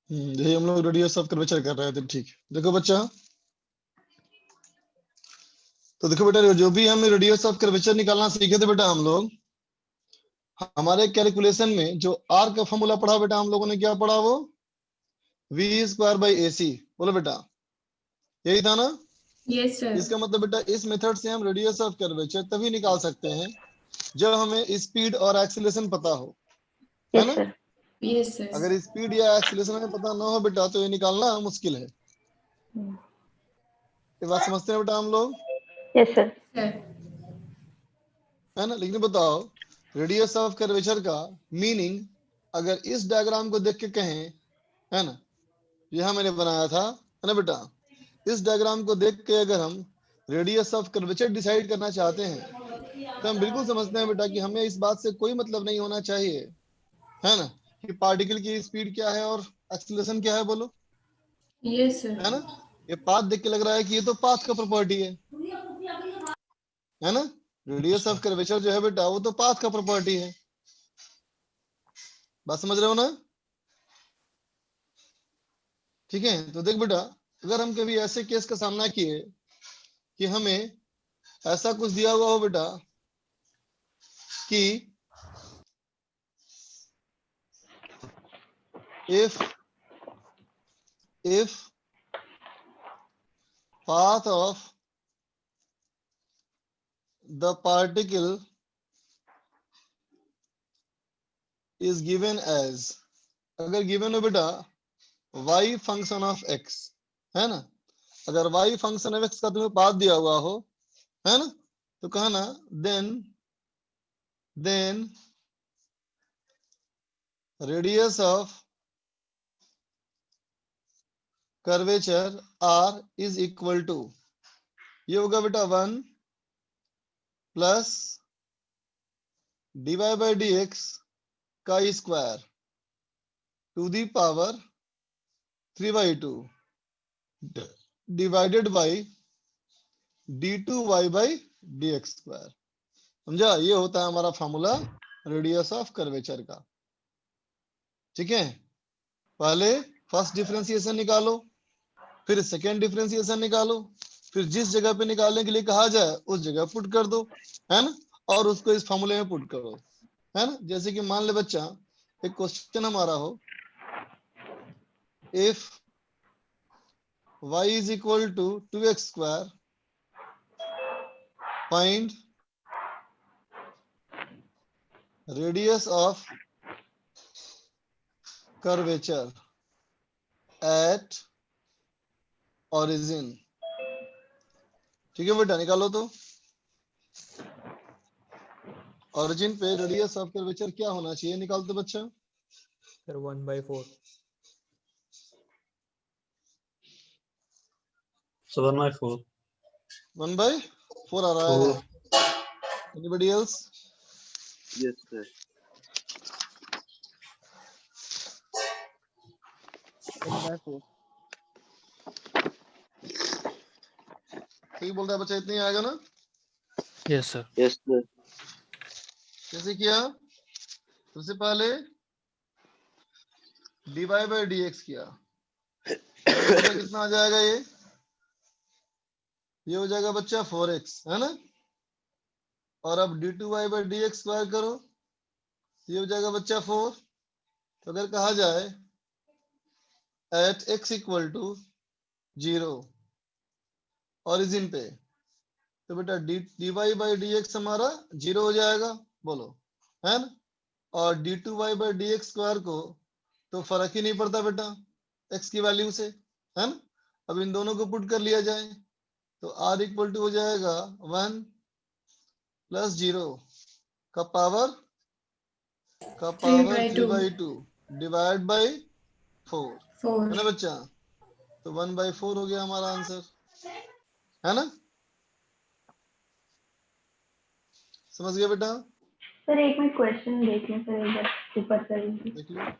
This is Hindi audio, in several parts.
यही हम लोग रेडियस ऑफ कर्वेचर कर रहे थे। ठीक है, देखो बच्चा, तो देखो बेटा, जो भी हम रेडियस ऑफ कर्वेचर निकालना सीखे थे बेटा हम लोग, हमारे कैलकुलेशन में जो आर का फॉर्मूला पढ़ा बेटा हम लोगों ने, क्या पढ़ा वो, वी स्क्वायर बाई ए सी। बोलो बेटा, यही था ना? Yes sir. इसका मतलब बेटा इस मेथड से हम रेडियस ऑफ कर्वेचर तभी निकाल सकते हैं जब हमें स्पीड और एक्सीलरेशन पता हो, है यस ना? सर। Yes sir. अगर स्पीड या एक्सीलरेशन हमें पता ना हो बेटा तो ये निकालना मुश्किल है। ये बात समझते हैं बेटा हम लोग? Yes sir. सर है ना? लेकिन बताओ, रेडियस ऑफ कर्वेचर का मीनिंग अगर इस डायग्राम को देख के कहें, है ना, यह मैंने बनाया था, है ना बेटा, इस डायग्राम को देख के अगर हम रेडियस ऑफ कर्वेचर डिसाइड करना चाहते हैं तो हम बिल्कुल समझते हैं बेटा कि हमें इस बात से कोई मतलब नहीं होना चाहिए, है ना, कि पार्टिकल की स्पीड क्या है और एक्सीलरेशन क्या है। बोलो, यस है ना? सर। ये पाथ देख के लग रहा है कि ये तो पाथ का प्रॉपर्टी है ना? रेडियस ऑफ कर्वेचर जो है बेटा वो तो पाथ का प्रॉपर्टी है। बात समझ रहे हो ना? ठीक है, तो देख बेटा, अगर हम कभी ऐसे केस का सामना किए कि हमें ऐसा कुछ दिया हुआ हो बेटा कि if path of the particle is given as, अगर गिवन हो बेटा y फंक्शन ऑफ x, है ना, अगर y फंक्शन ऑफ x का तुम्हें पाथ दिया हुआ हो, है ना, तो कहना then radius of curvature r is equal to, ये होगा बेटा 1 plus dy by D X का square to the power 3/2 divided by d2y by D X square. समझा? ये होता है हमारा फॉर्मूला रेडियस ऑफ कर्वेचर का। ठीक है, पहले फर्स्ट डिफरेंशिएशन निकालो, फिर सेकेंड डिफरेंशिएशन निकालो, फिर जिस जगह पे निकालने के लिए कहा जाए उस जगह पुट कर दो, है ना, और उसको इस फॉर्मूले में पुट करो, है ना। जैसे कि मान ले बच्चा, एक क्वेश्चन हमारा हो, if y is equal to 2x square, find radius of curvature at origin. ठीक है बेटा, निकालो तो। ओरिजिन पे रेडियस ऑफ कर्वेचर क्या होना चाहिए, निकाल दो बच्चा। सर 1/4। So 1/4. 1/4 आ रहा है। Anybody else? Yes, sir. 1/4। ठीक बोल रहा है बच्चा, इतनी आएगा ना? Yes sir. Yes, sir. कैसे किया? सबसे पहले dy बाई डी एक्स किया, तो कितना आ जाएगा ये हो जाएगा बच्चा 4x, है ना। और अब d2y by D X square करो, ये हो जाएगा बच्चा 4। तो अगर कहा जाए at x equal to 0 origin पे, तो बेटा dy बाई डी एक्स हमारा 0 हो जाएगा, बोलो, है ना। और d2y by D X square को तो फर्क ही नहीं पड़ता बेटा x की वैल्यू से, है ना। अब इन दोनों को पुट कर लिया जाए तो r इक्वल टू हो जाएगा 1 प्लस 0 का पावर 3/2 डिवाइड बाई 4, है ना 4। बच्चा। तो 1/4 हो गया हमारा आंसर, है ना। समझ गया बेटा? सर एक मिनट क्वेश्चन देख लें सर, एक बार ऊपर कर देख लो।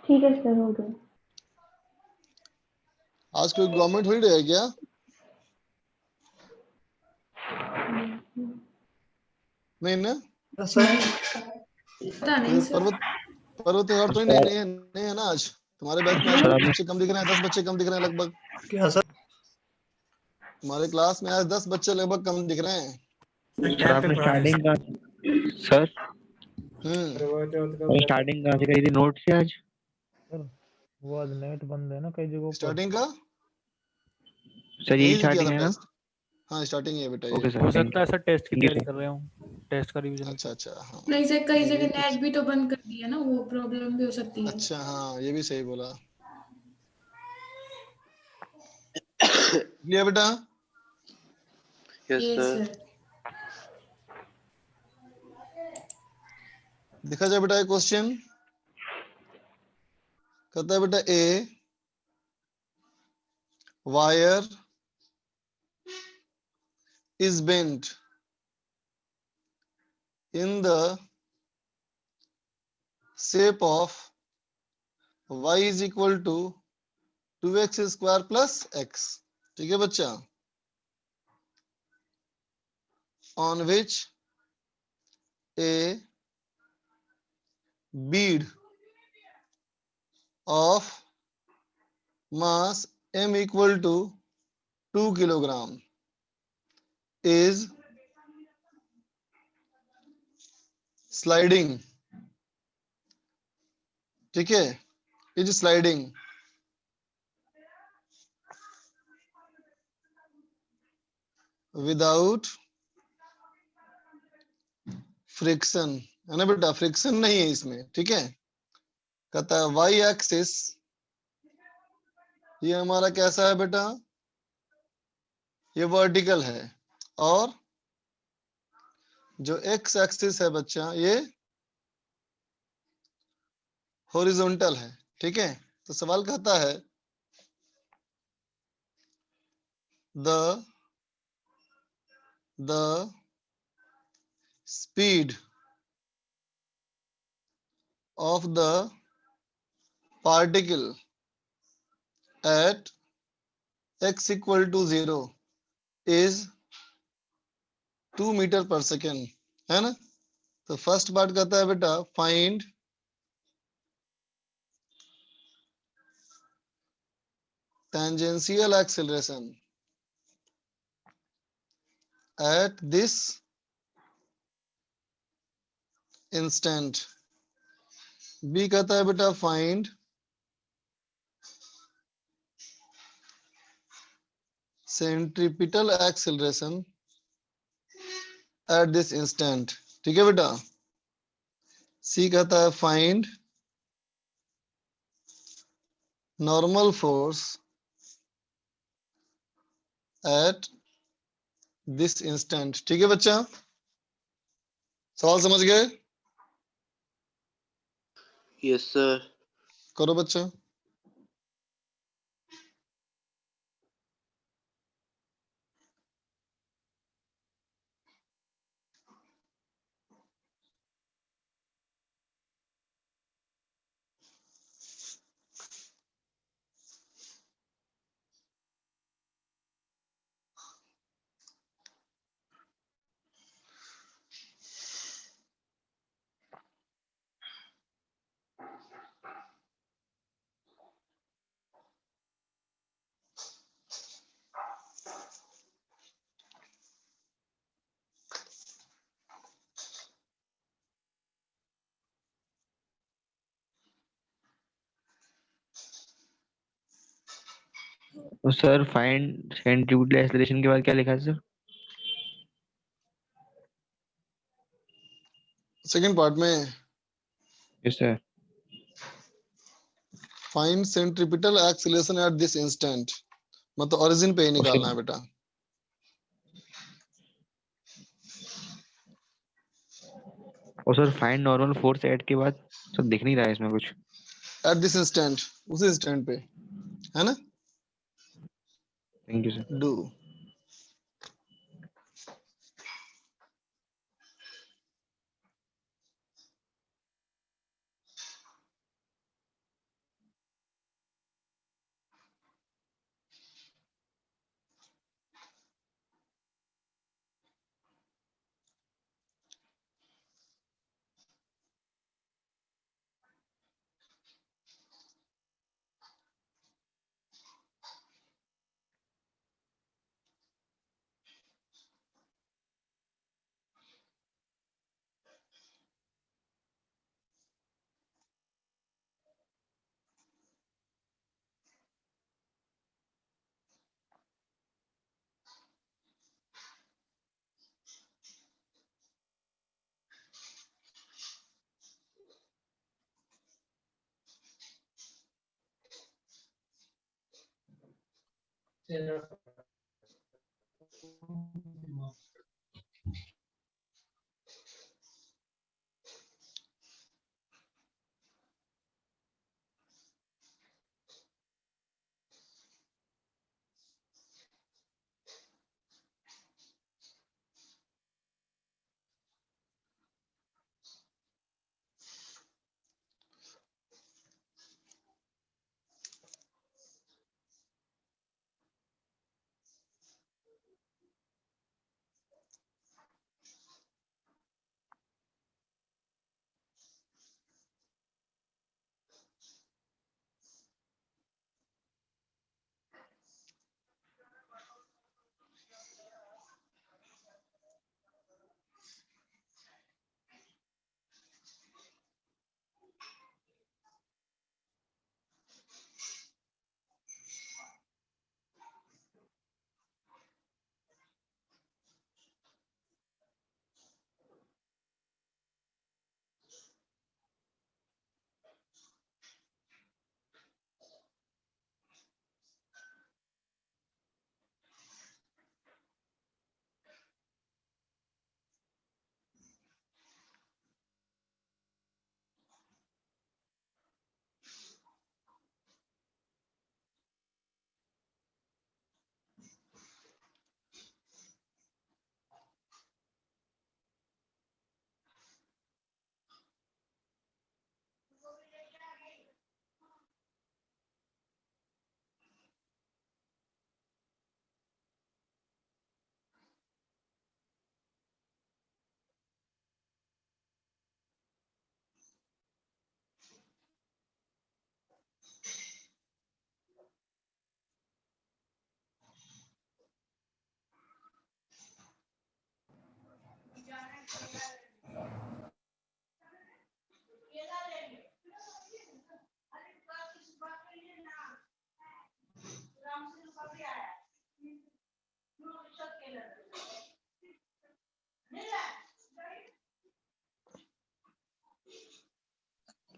ठीक है सर, हो गया। आज कोई गवर्नमेंट हॉलीडे है क्या? नहीं ना? Yes, sir. पता नहीं ये सर। पर्वत त्योहार तो नहीं है ना आज? तुम्हारे बैच में आज सर, आपने बच्चे कम दिख रहे हैं, 10 बच्चे कम दिख रहे हैं लगभग। क्या सर? हमारे क्लास में आज 10 बच्चे लगभग कम दिख रहे हैं। सर आपने स्टार्टिंग का सर हम्म स्टार्टिंग कहाँ से करी थी नोट से आज? सर वो आज नेट बंद है ना कई जगहों पर। स्टार्टिंग का सर यही यही से किया स्टार्टिंग था है ना? टेस्ट। हाँ स्टार्टिंग ही है बेटा ये। ओके सर, हो थैंक सकता है सर टेस्ट की यू तैयारी सर। कर रहे हूँ, टेस्ट का रिवीजन। अच्छा हाँ नहीं सर, कई ये जगह भी नेट भी तो बंद कर दिया ना, वो प्रॉब्लम भी हो सकती है। अच्छा हाँ ये भी सही बोला। क्लियर बेटा? Yes, yes sir. सर। देखा जाए बेटा ये क्वेश्चन कहता है बेटा a wire is bent in the shape of y is equal to 2x square plus x. ठीक है बच्चा? On which a bead of mass m equal to 2 kilogram is sliding. ठीक है? Is sliding without friction. है ना बेटा? फ्रिक्शन नहीं है इसमें। ठीक है? कहता है y एक्सिस ये हमारा कैसा है बेटा? ये वर्टिकल है और जो x एक्सिस है बच्चा ये हॉरिजॉन्टल है। ठीक है? तो सवाल कहता है the speed of the particle at x equal to 0 is 2 metre per second. है ना? तो फर्स्ट पार्ट कहता है बेटा find tangential acceleration at this instant. B कहता है बेटा find centripetal acceleration at this instant. ठीक है बेटा? सी कहता है find normal force at this instant. ठीक है बच्चा? सवाल समझ गए? Yes, sir. करो बच्चा। तो सर फाइंड सेंट्रीब्यूटल एक्सेलरेशन के बाद क्या लिखा है सर? सेकंड पार्ट में yes sir. Find centripetal acceleration at this instant, मतलब ओरिजिन पे ही उसके निकालना है बेटा। और sir find normal force eight के बाद सर दिख नहीं रहा है इसमें कुछ। एट दिस इंस्टेंट, उसी इंस्टेंट पे। है ना? Thank you sir. डू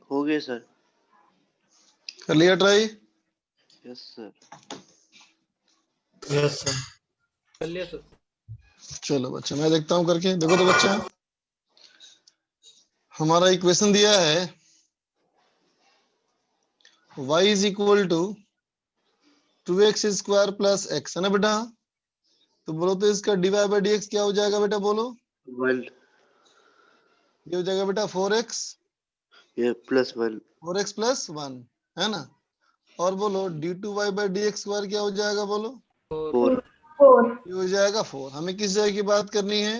हो गया सर। कर लिया try? Yes sir. Yes sir, कर लिया सर। चलो बच्चा मैं देखता हूँ करके। देखो तो बच्चा, हमारा इक्वेशन दिया है y is equal to 2x square plus x, है ना बेटा? तो बोलो तो इसका dy बाई dx क्या हो जाएगा बेटा? बोलो। 1 ये हो जाएगा बेटा 4x, ये +1 4x प्लस 1, है ना? और बोलो d2y बाई dx स्क्वायर क्या हो जाएगा? बोलो। 4 4 ये हो जाएगा 4। हमें किस जगह की बात करनी है?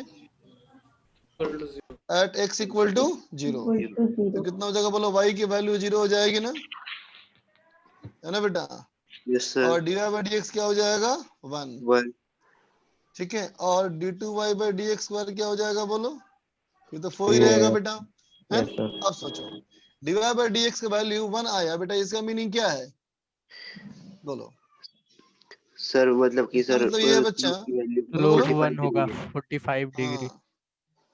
At x equal to 0। equal to तो 0. कितना हो जाएगा? बोलो y की वैल्यू 0 हो जाएगी ना, है ना बेटा? Yes sir. और dy बाई dx क्या हो जाएगा? 1। 1 ठीक है। और d2y बाई dx स्क्वायर क्या हो जाएगा? बोलो। ये तो 4 ही ये रहेगा बेटा, है? Yes sir. अब सोचो, dy बाई dx का वैल्यू 1 आया बेटा, इसका मीनिंग क्या है? बोलो। सर, मतलब कि इसका सर मतलब ये है बच्चा, बोलो लोग बोलो। 1 होगा 45 डिग्री। हाँ,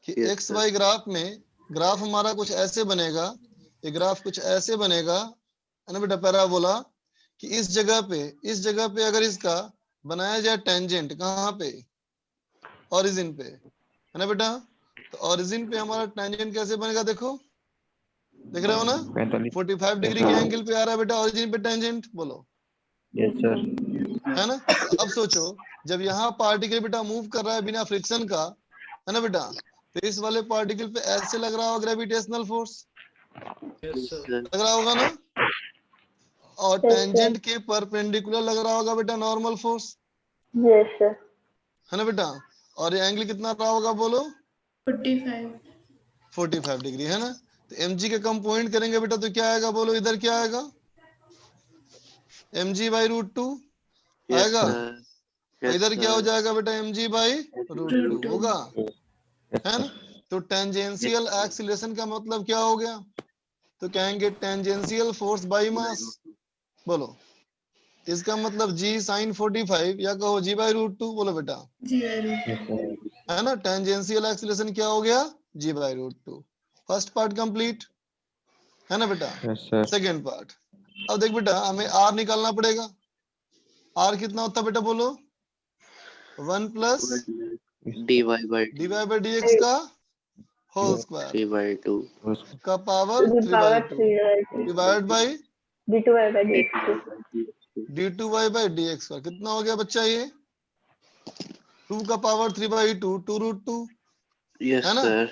कि Yes, X sir. Y graph में, ग्राफ हमारा कुछ ऐसे बनेगा, ये ग्राफ कुछ ऐसे बनेगा, है ना बेटा? पैराबोला, कि इस जगह पे अगर इसका बनाया जाए टेंजेंट, कहाँ पे? ओरिजिन पे, है ना बेटा? तो ओरिजिन पे हमारा टेंजेंट कैसे बनेगा? देखो, देख रहे हो ना? 45। 45 यस डिग्री के सर। एंगल पे आ रहा है बेटा ओरिजिन पे टेंजेंट। बोलो, यस सर। है ना? तो अब सोचो, जब यहाँ पार्टिकल बेटा मूव कर रहा है बिना फ्रिक्शन का, है ना बेटा? तो इस वाले पार्टिकल पे ऐसे लग रहा होगा gravitational force, yes Yes, sir, sir. लग रहा होगा ना? और Yes, टेंजेंट के परपेंडिकुलर लग रहा होगा बेटा नॉर्मल फोर्स, Yes, sir. है ना बेटा? और ये एंगल कितना रहा होगा? बोलो। 45। 45 डिग्री, है ना? तो mg का कम पॉइंट करेंगे बेटा तो क्या आएगा? बोलो, इधर क्या आएगा? mg बाई रूट 2 Yes, आएगा। sir. और Yes, इधर क्या हो sir. जाएगा बेटा? mg by root Root 2 2। होगा, यस है सर। ना? तो टेंजेंशियल एक्सीलरेशन का मतलब क्या हो गया? तो कहेंगे टेंजेंशियल फोर्स बाई मास। बोलो, इसका मतलब g साइन 45 या कहो g बाई रूट 2। बोलो बेटा, जी रूट। Yes sir. है ना? टेंजेंशियल एक्सीलरेशन क्या हो गया? g by root 2। First part complete, है ना बेटा? Yes sir. सेकेंड पार्ट, अब देख बेटा, हमें r निकालना पड़ेगा, आर कितना होता है बेटा बोलो? 1 plus dy by dy by D X का होल स्क्वायर 3/2 का To power the 3 power by 2 3 by 2. Divide by d2y by dx. d2y by D X का कितना हो गया बच्चा ये? 2 का पावर 3 बाई 2 2 रूट 2 yes है ना? sir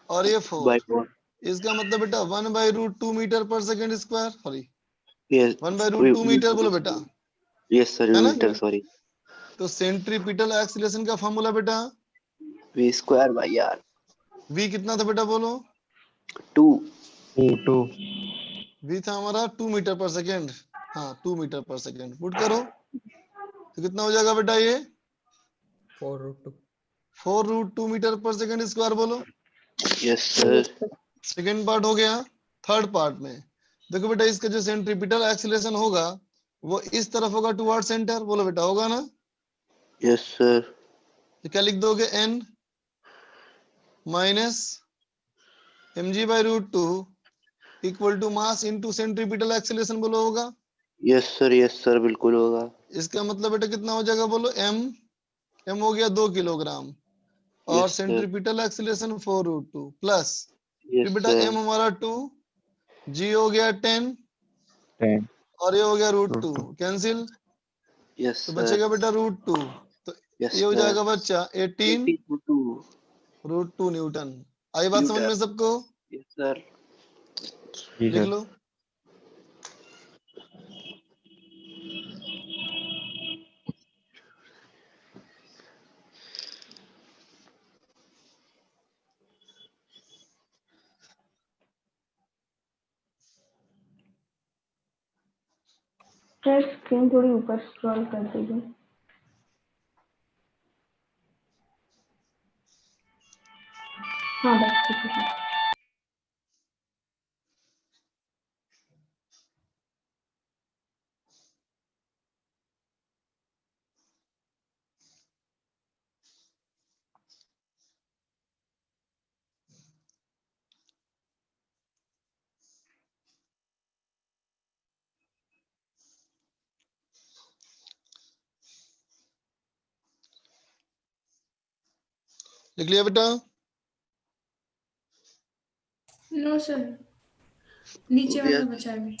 और ये by 4 4 इसका मतलब बेटा 1 by root 2 metre per second square sorry yes 1 by root 2 metre बोलो बेटा yes sir है ना? meter sorry तो सेंट्रीपिटल एक्सीलरेशन का फॉर्मूला बेटा v square by r v कितना था बेटा बोलो? 2 2 v था हमारा 2 मीटर पर सेकेंड, हाँ 2 मीटर पर सेकेंड। पुट करो तो कितना हो जाएगा बेटा ये? 4√2 4 root 2 metre per second square बोलो। yes sir सेकेंड पार्ट हो गया। थर्ड पार्ट में देखो बेटा इसका जो सेंट्रीपिटल एक्सीलरेशन होगा वो इस तरफ होगा टुवर्ड सेंटर, बोलो बेटा होगा ना? yes sir तो क्या लिख दोगे? n minus mg by root 2 equal to mass into centripetal acceleration बोलो होगा? yes sir बिल्कुल होगा इसका मतलब बेटा कितना हो जाएगा बोलो? m हो गया 2 किलोग्राम और yes sir centripetal acceleration 4 root 2 plus फिर yes बेटा sir m हमारा 2 g हो गया 10 10 और ये हो गया रूट रूट 2 2 कैंसिल yes तो sir बचेगा बेटा रूट 2 तो yes ये हो sir जाएगा बच्चा 18 82 रूट 2 न्यूटन। आई बात समझ Newton में सबको? yes sir जी लिख सर लो। सर स्क्रीन थोड़ी ऊपर स्क्रॉल कर दीजिए। हाँ बस ठीक है। लिख लिया बेटा? नो सर, नीचे हो गया वाला बचा है अभी।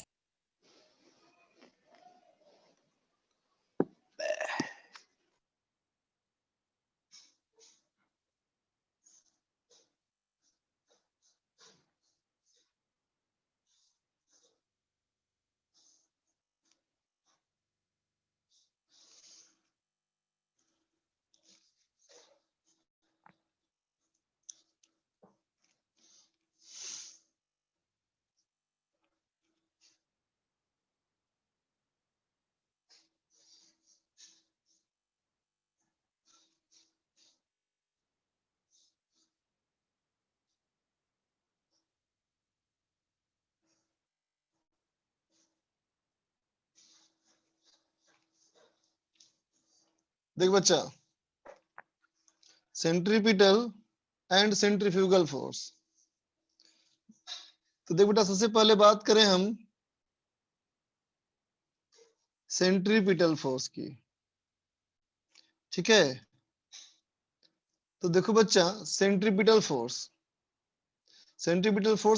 देख बच्चा सेंट्रीपिटल एंड सेंट्रीफ्यूगल फोर्स। तो देख बेटा सबसे पहले बात करें हम सेंट्रीपिटल फोर्स की, ठीक है? तो देखो बच्चा सेंट्रीपिटल फोर्स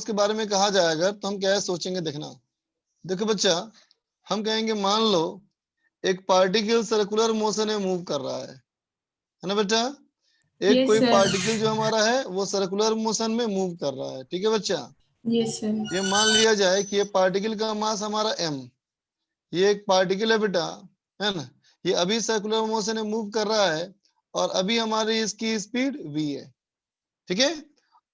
के बारे में कहा जाएगा तो हम क्या है सोचेंगे देखना। देखो बच्चा हम कहेंगे मान लो एक पार्टिकल सर्कुलर मोशन में मूव कर रहा है ना बेटा? एक यस कोई सर, पार्टिकल जो हमारा है वो सर्कुलर मोशन में मूव कर रहा है, ठीक है बच्चा? यस सर, ये मान लिया जाए कि ये पार्टिकल का मास हमारा m, ये एक पार्टिकल है बेटा, है ना? ये अभी सर्कुलर मोशन में मूव कर रहा है और अभी हमारी इसकी स्पीड v है, ठीक है?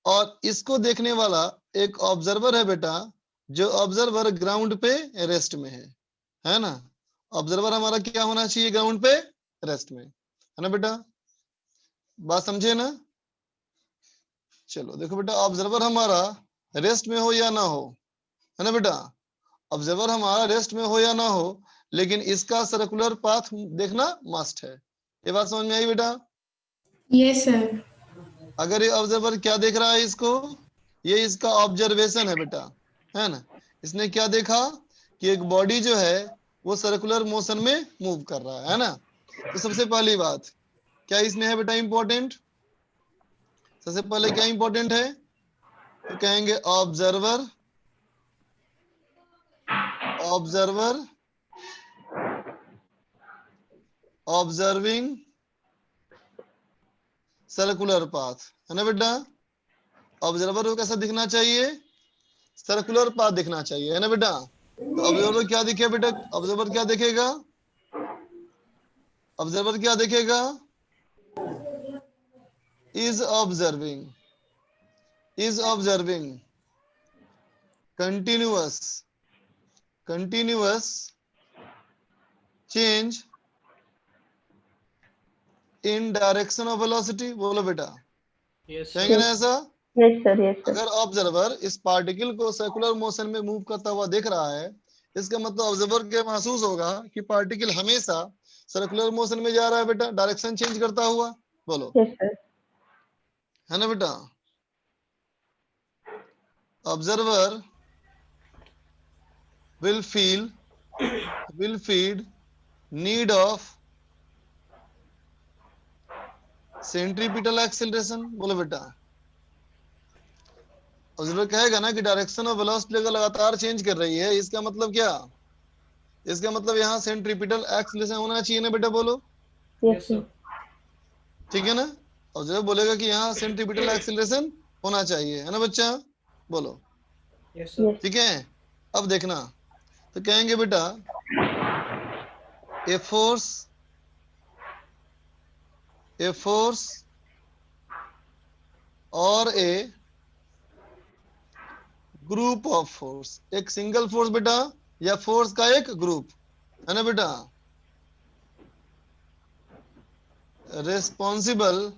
और इसको देखने वाला एक ऑब्जर्वर है बेटा, जो ऑब्जर्वर ग्राउंड पे रेस्ट में है ना? ऑब्जर्वर हमारा क्या होना चाहिए? ग्राउंड पे रेस्ट में, है ना बेटा? बात समझे ना? चलो देखो बेटा ऑब्जर्वर हमारा रेस्ट में हो या ना हो, है ना बेटा? ऑब्जर्वर हमारा रेस्ट में हो या ना हो लेकिन इसका सर्कुलर पाथ देखना मस्ट है। ये बात समझ में आई बेटा? यस सर, अगर ये ऑब्जर्वर क्या देख रहा है इसको, ये इसका ऑब्जर्वेशन है बेटा, है ना? इसने क्या देखा कि एक बॉडी जो है वो सर्कुलर मोशन में मूव कर रहा है ना। तो सबसे पहली बात क्या इसमें है बेटा इंपॉर्टेंट, सबसे पहले क्या इंपॉर्टेंट है, तो कहेंगे observer, observer observing circular path, है ना बेटा। ऑब्जर्वर को कैसा दिखना चाहिए, सर्कुलर पाथ दिखना चाहिए, है ना बेटा। तो ऑब्जर्वर क्या दिखे बेटा, ऑब्जर्वर क्या देखेगा, ऑब्जर्वर क्या देखेगा, is observing continuous change in direction of velocity। बोलो बेटा, Yes, कहेंगे sir. ना ऐसा। Yes, sir. Yes, sir. अगर ऑब्जर्वर इस पार्टिकल को सर्कुलर मोशन में मूव करता हुआ देख रहा है, इसका मतलब ऑब्जर्वर के महसूस होगा कि पार्टिकल हमेशा सर्कुलर मोशन में जा रहा है बेटा, डायरेक्शन चेंज करता हुआ। बोलो, Yes, sir. है ना बेटा। Observer will feed need of centripetal acceleration। बोलो बेटा, ऑब्जर्वर कहेगा ना कि डायरेक्शन ऑफ वेलोसिटी अगर लगातार चेंज कर रही है, इसका मतलब क्या, इसका मतलब यहाँ सेंट्रीपिटल एक्सीलरेशन होना चाहिए ना बेटा। बोलो, Yes, sir. ठीक है ना। ऑब्जर्वर बोलेगा कि यहाँ सेंट्रीपिटल एक्सीलरेशन होना चाहिए, है ना बच्चा। बोलो, Yes, sir. Yes. ठीक है। अब देखना, तो कहेंगे बेटा ए फोर्स और ए ग्रुप ऑफ फोर्स, एक सिंगल फोर्स बेटा या फोर्स का एक ग्रुप, है ना बेटा। Responsible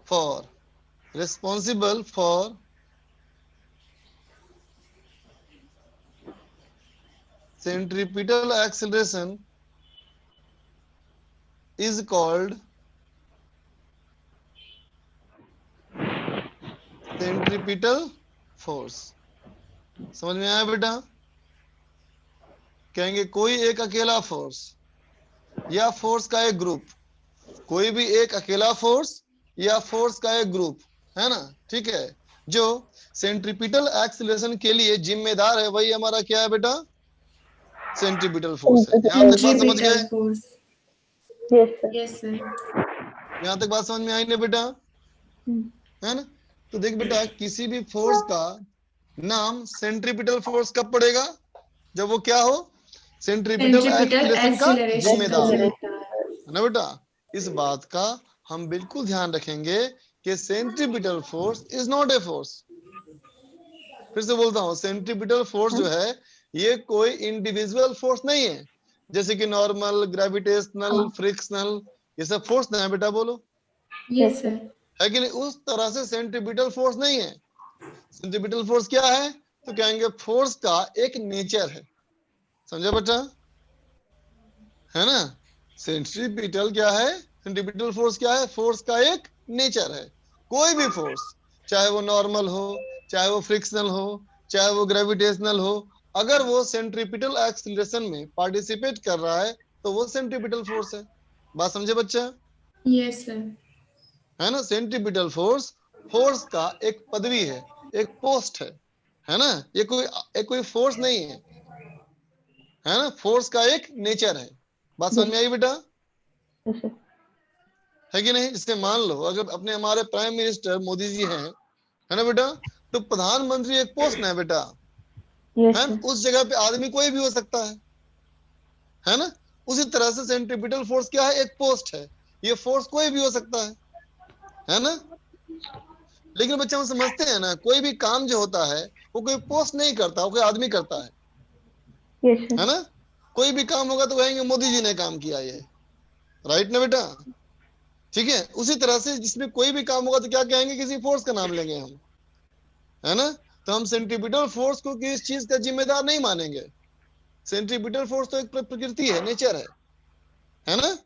for centripetal acceleration is called centripetal force। समझ में आया बेटा। कहेंगे कोई एक अकेला फोर्स या फोर्स का एक ग्रुप, कोई भी एक अकेला फोर्स या फोर्स का एक ग्रुप, है ना, ठीक है, जो सेंट्रीपिटल एक्सीलरेशन के लिए जिम्मेदार है, वही हमारा क्या है बेटा, सेंट्रीपिटल फोर्स है। यहाँ तक बात समझ गए, Centripetal force. Yes, sir. Yes, sir. यहाँ तक बात समझ में आई ना बेटा, है ना। तो देख बेटा, किसी भी फोर्स का नाम सेंट्रीपिटल फोर्स कब पड़ेगा, जब वो क्या हो, सेंट्रीपिटल Centripetal एक्सीलरेशन का acceleration जिम्मेदार हो, जिम्मेदार। है ना बेटा। इस बात का हम बिल्कुल ध्यान रखेंगे कि centripetal force is not a force. फिर से बोलता हूं, सेंट्रीपिटल फोर्स जो है ये कोई इंडिविजुअल फोर्स नहीं है, जैसे कि नॉर्मल, ग्रेविटेशनल, फ्रिक्शनल, ये सब फोर्स नहीं है बेटा। बोलो, Yes, sir. है कि नहीं। उस तरह से सेंट्रीपिटल फोर्स नहीं है। सेंट्रीपिटल फोर्स क्या है, तो कहेंगे फोर्स का एक नेचर है, समझा बेटा, है ना। सेंट्रीपिटल क्या है, सेंट्रीपिटल फोर्स क्या है, फोर्स का एक नेचर है। कोई भी फोर्स, चाहे वो नॉर्मल हो, चाहे वो फ्रिक्शनल हो, चाहे वो ग्रेविटेशनल हो, अगर वो सेंट्रीपिटल एक्सीलरेशन में पार्टिसिपेट कर रहा है तो वो सेंट्रीपिटल फोर्स है। बात समझे बच्चा, Yes, sir. है ना। सेंट्रीपिटल फोर्स फोर्स का एक पदवी है, एक पोस्ट है ना। ये कोई फोर्स नहीं है ना, फोर्स का एक नेचर है। बात समझ में आई बेटा, Yes, sir. है कि नहीं। जैसे मान लो अगर अपने हमारे प्राइम मिनिस्टर मोदी जी हैं, है ना बेटा, तो प्रधानमंत्री एक पोस्ट है बेटा, Yes, है sir. ना? उस जगह पे आदमी कोई भी हो सकता है ना। उसी तरह से सेंट्रीपिटल फोर्स क्या है, एक पोस्ट है, ये फोर्स कोई भी हो सकता है ना। लेकिन बच्चे हम समझते हैं ना, कोई भी काम जो होता है वो कोई पोस्ट नहीं करता, वो कोई आदमी करता Yes, sir. है ना। कोई भी काम होगा तो कहेंगे मोदी जी ने काम किया, ये राइट ना बेटा, ठीक है। उसी तरह से जिसमें कोई भी काम होगा तो क्या कहेंगे, किसी फोर्स का नाम लेंगे हम, है ना। तो हम सेंट्रीपिटल फोर्स को किसी चीज का जिम्मेदार नहीं मानेंगे। सेंट्रीपिटल फोर्स तो एक प्रकृति है, नेचर है ना।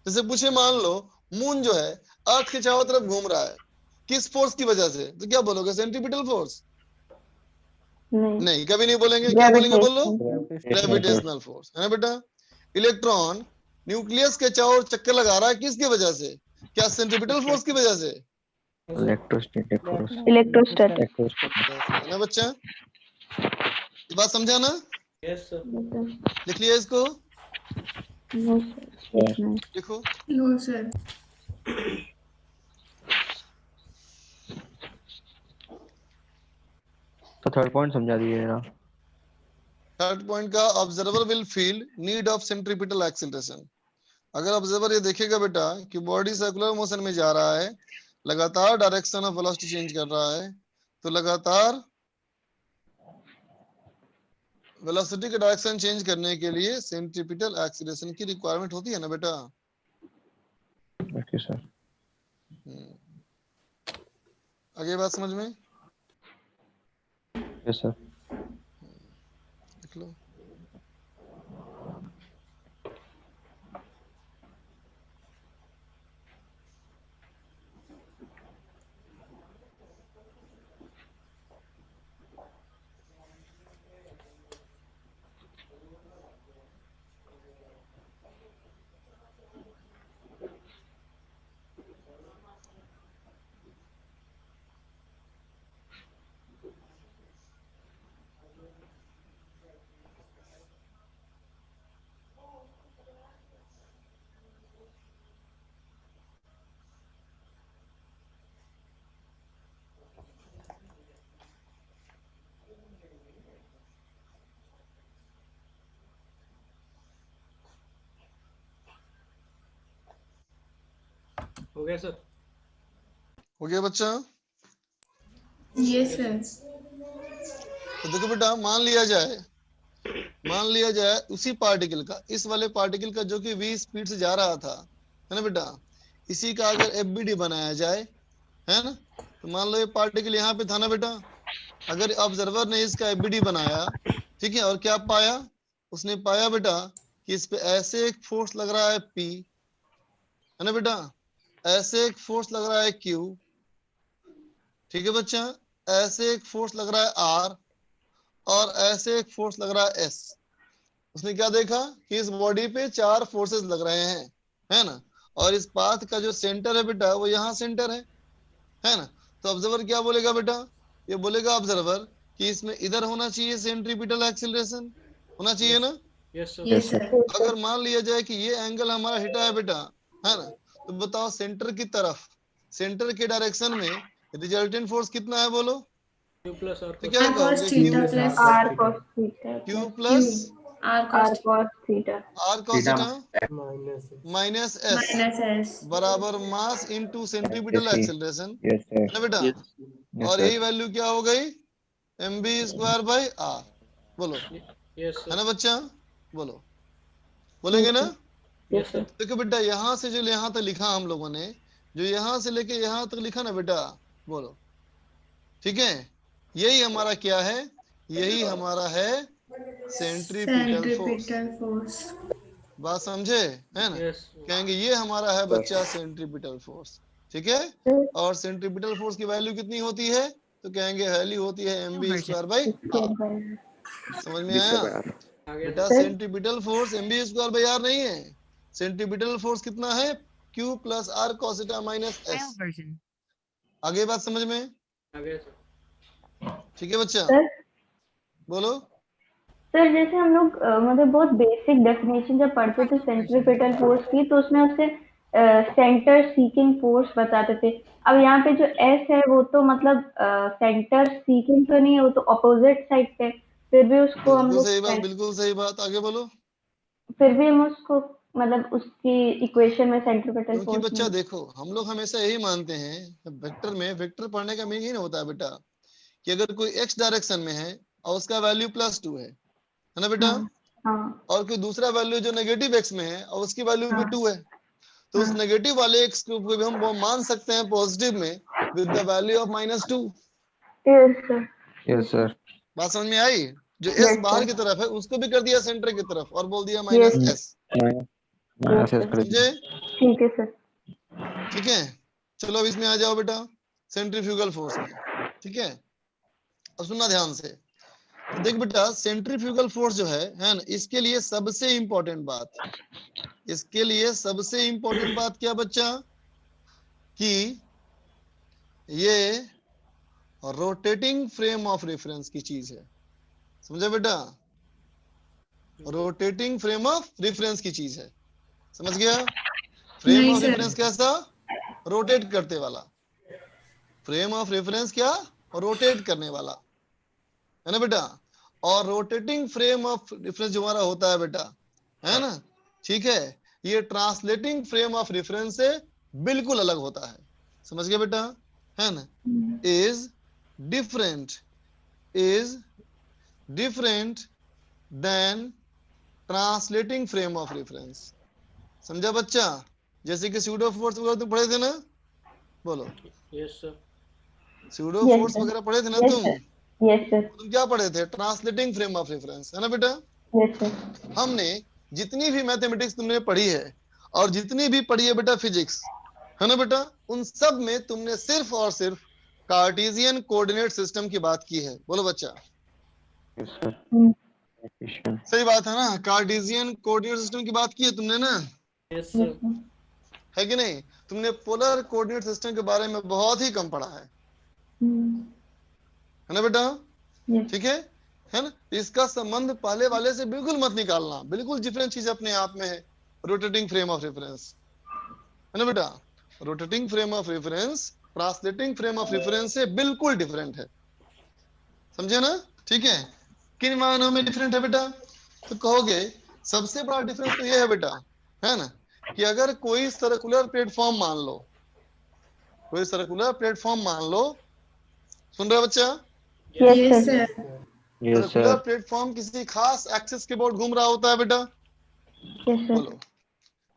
जैसे पूछे, मान लो मून जो है अर्थ के चारों तरफ घूम रहा है, किस फोर्स की वजह से, तो क्या बोलोगे, सेंट्रीपिटल फोर्स, नहीं नहीं, कभी नहीं बोलेंगे। क्या बोलेंगे बोलो? ग्रेविटेशनल ग्रेविटेशनल फोर्स, है ना बेटा। इलेक्ट्रॉन न्यूक्लियस के चारों ओर चक्कर लगा रहा है, किसकी वजह से? क्या सेंट्रीपिटल फोर्स की वजह से? Electrostatic force. इलेक्ट्रोस्टैटिक है ना बच्चा? ये बात समझा ना? Yes, sir. लिख लिया इसको, नो सर नहीं लिखो। No, sir. तो थर्ड पॉइंट समझा दीजिएगा। थर्ड पॉइंट का, observer will feel need of centripetal acceleration. अगर ऑब्जर्वर ये देखेगा बेटा कि बॉडी सर्कुलर मोशन में जा रहा है, लगातार डायरेक्शन ऑफ वेलोसिटी चेंज कर रहा है, तो लगातार वेलोसिटी का डायरेक्शन चेंज करने के लिए सेंट्रीपिटल एक्सीलरेशन की रिक्वायरमेंट होती है ना बेटा? Okay sir. आगे बात समझ में? Yes sir. लिख लो। हो गया सर? हो गया बच्चा? Yes, sir. तो देखो बेटा, मान लिया जाए उसी पार्टिकल का, इस वाले पार्टिकल का जो कि v स्पीड से जा रहा था, है ना बेटा, इसी का अगर एफबीडी बनाया जाए, है ना, तो मान लो ये पार्टिकल यहाँ पे था ना बेटा, अगर ऑब्जर्वर ने इसका एफबीडी बनाया, ठीक है, और क्या पाया? उसने पाया बेटा कि इस पे ऐसे एक फोर्स लग रहा है P, है ना बेटा, ऐसे एक फोर्स लग रहा है Q, ठीक है बच्चा, ऐसे एक फोर्स लग रहा है R, और ऐसे एक फोर्स लग रहा है S। उसने क्या देखा कि इस बॉडी पे 4 फोर्सेस लग रहे हैं, है ना, और इस पाथ का जो सेंटर है बेटा वो यहाँ सेंटर है ना। तो ऑब्जर्वर क्या बोलेगा बेटा? ये बोलेगा ऑब्जर्वर कि इसमें इधर होना चाहिए सेंट्रीपिटल एक्सीलरेशन, होना चाहिए ना? Yes, sir. Yes, sir. अगर मान लिया जाए कि ये एंगल हमारा हिटा है बेटा, है ना, तो बताओ सेंटर की तरफ, सेंटर के डायरेक्शन में रिजल्टेंट फोर्स कितना है बोलो? Q plus R तो cos क्या R cos कहोगे? theta Q plus R cos theta Q plus R R cos cos theta R cos theta minus minus S minus S. बराबर mass into centripetal Yes, acceleration, yes sir. ना बेटा, Yes. यस और सर। यही वैल्यू क्या हो गई? mv square by r। बोलो, Yes, है sir. ना बच्चा? बोलो, बोलेंगे ना? Yes, sir. देखो बेटा, यहाँ से जो यहाँ तक लिखा हम लोगों ने, जो यहाँ से लेके यहाँ तक लिखा ना बेटा, बोलो, ठीक है, यही हमारा क्या है? यही हमारा है सेंट्रीपिटल फोर्स। Centripetal force. बात समझे? है ना? Yes. कहेंगे ये हमारा है बच्चा सेंट्रीपिटल फोर्स, ठीक है। और सेंट्रीपिटल फोर्स की वैल्यू कितनी होती है? तो कहेंगे वैल्यू होती है mv स्क्वायर बाई r। समझ में आया आ गया बेटा? Sir. Centripetal force mv square by r नहीं है, सेंट्रीपिटल फोर्स कितना है? q plus r cos theta minus s। आगे बात समझ में? आ गया सर. ठीक है बच्चा, सर बोलो। सर जैसे हम लोग मतलब बहुत बेसिक डेफिनेशन जब पढ़ते थे सेंट्रीपिटल फोर्स की, तो उसमें उससे सेंटर सीकिंग फोर्स बताते थे। अब यहाँ पे जो एस है वो तो मतलब सेंटर सीकिंग तो नहीं है, वो तो अपोजिट साइड पे, फिर भी उसको हम बिल्कुल लोग सही बात, बिल्कुल सही बात। आगे बोलो। फिर भी हम उसको मतलब उसकी इक्वेशन में सेंट्रीपिटल क्योंकि फोर्स बच्चा में देखो, हम लोग हमेशा यही मानते हैं, वेक्टर में, वेक्टर पढ़ने का मीनिंग ही नहीं होता है बेटा कि अगर कोई x डायरेक्शन में है और उसका वैल्यू +2 है ना बेटा, हाँ हाँ और कोई दूसरा वैल्यू जो नेगेटिव x में है और उसकी वैल्यू भी हाँ 2 है, तो उस हाँ नेगेटिव वाले x को भी हम वो मान सकते हैं पॉजिटिव में with the value of -2। Yes sir yes sir. बात समझ में आई? जो s यस बाहर सर की तरफ है उसको भी कर दिया सेंटर की तरफ और बोल दिया यस -s। माइनस एस कर समझे? ठीक है सर ठीक है, चलो अब इसमें आ जाओ बेटा, सेंट्रीफ्यूगल फोर्स में। ठीक है, अब सुनना ध्यान से। देख बेटा, सेंट्रीफ्यूगल फोर्स जो है ना, इसके लिए सबसे इंपॉर्टेंट बात, इसके लिए सबसे इंपॉर्टेंट बात क्या बच्चा, कि ये रोटेटिंग फ्रेम ऑफ रेफरेंस की चीज है। समझा बेटा? रोटेटिंग फ्रेम ऑफ रेफरेंस की चीज है। समझ गया? फ्रेम नहीं ऑफ सर। रेफरेंस कैसा? रोटेट करते वाला। फ्रेम ऑफ रेफरेंस क्या? रोटेट करने वाला, है ना बेटा? और रोटेटिंग फ्रेम ऑफ रेफरेंस जो हमारा होता है बेटा, है ना, ठीक है, ये ट्रांसलेटिंग फ्रेम ऑफ रेफरेंस से बिल्कुल अलग होता है। समझ गए बेटा? है ना? Is different than translating frame of reference. समझा बच्चा? जैसे कि स्यूडो फोर्स वगैरह तुम पढ़े थे ना, बोलो, yes sir. Pseudo Yes, force sir. वगैरह पढ़े थे ना Yes, तुम? sir. Yes, sir. तुम क्या पढ़े थे? ट्रांसलेटिंग फ्रेम ऑफ रेफरेंस, है ना बेटा? Yes, sir. हमने जितनी भी मैथमेटिक्स तुमने पढ़ी है और जितनी भी पढ़ी है बेटा फिजिक्स, है ना बेटा, उन सब में तुमने सिर्फ और सिर्फ कार्टेशियन कोऑर्डिनेट सिस्टम की बात की है। बोलो बच्चा, यस सर। Hmm. सही बात है ना? कार्टेशियन कोऑर्डिनेट सिस्टम की बात की है तुमने ना, यस Yes, सर। sir. है कि नहीं? तुमने पोलर कोऑर्डिनेट सिस्टम के बारे में बहुत ही कम पढ़ा Hmm. है ना बेटा? Yes. ठीक है ना? इसका संबंध पहले वाले से बिल्कुल मत निकालना, बिल्कुल डिफरेंट चीज अपने आप में है। रोटेटिंग फ्रेम ऑफ रेफरेंस, है ना बेटा? Rotating frame of reference translating frame of reference से बिल्कुल डिफरेंट है। समझे ना? ठीक है। किन मायनों में डिफरेंट है बेटा? तो कहोगे सबसे बड़ा डिफरेंस तो ये है बेटा, है ना, कि अगर कोई सर्कुलर प्लेटफॉर्म मान लो, कोई सर्कुलर प्लेटफॉर्म मान लो, सुन रहे हो बच्चा? Yes, yes sir. Sir. Yes circular sir. Platform किसी खास एक्सिस के बोर्ड घूम रहा होता है बेटा, Yes, sir. बोलो,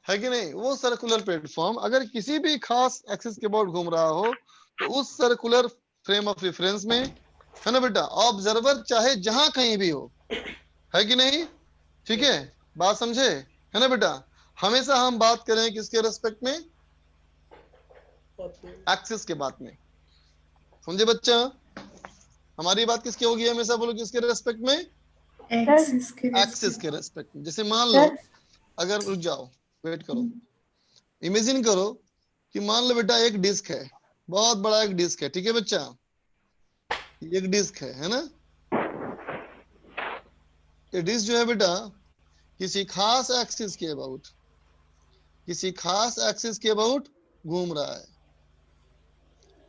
है कि नहीं? वो सर्कुलर प्लेटफॉर्म अगर किसी भी खास एक्सिस के बोर्ड घूम रहा हो, तो उस सर्कुलर फ्रेम ऑफ रेफरेंस में, है ना बेटा, ऑब्जर्वर चाहे जहां कहीं भी हो, है कि नहीं? ठीक है, बात समझे? है ना बेटा? हमेशा हम बात करें किसके रेस्पेक्ट में? एक्सिस के बात में। समझे बच्चा? हमारी बात किसकी होगी हमेशा? बोलो, किसके रेस्पेक्ट में? एक्सिस के एक्सिस के रेस्पेक्ट में। जैसे मान लो, Sir. अगर रुक जाओ, वेट करो, इमेजिन करो कि मान लो बेटा एक डिस्क है, बहुत बड़ा एक डिस्क है, ठीक है बच्चा? एक डिस्क है ना? ये डिस्क जो है बेटा किसी खास एक्सिस के अबाउट, किसी खास एक्सिस के अबाउट घूम रहा है,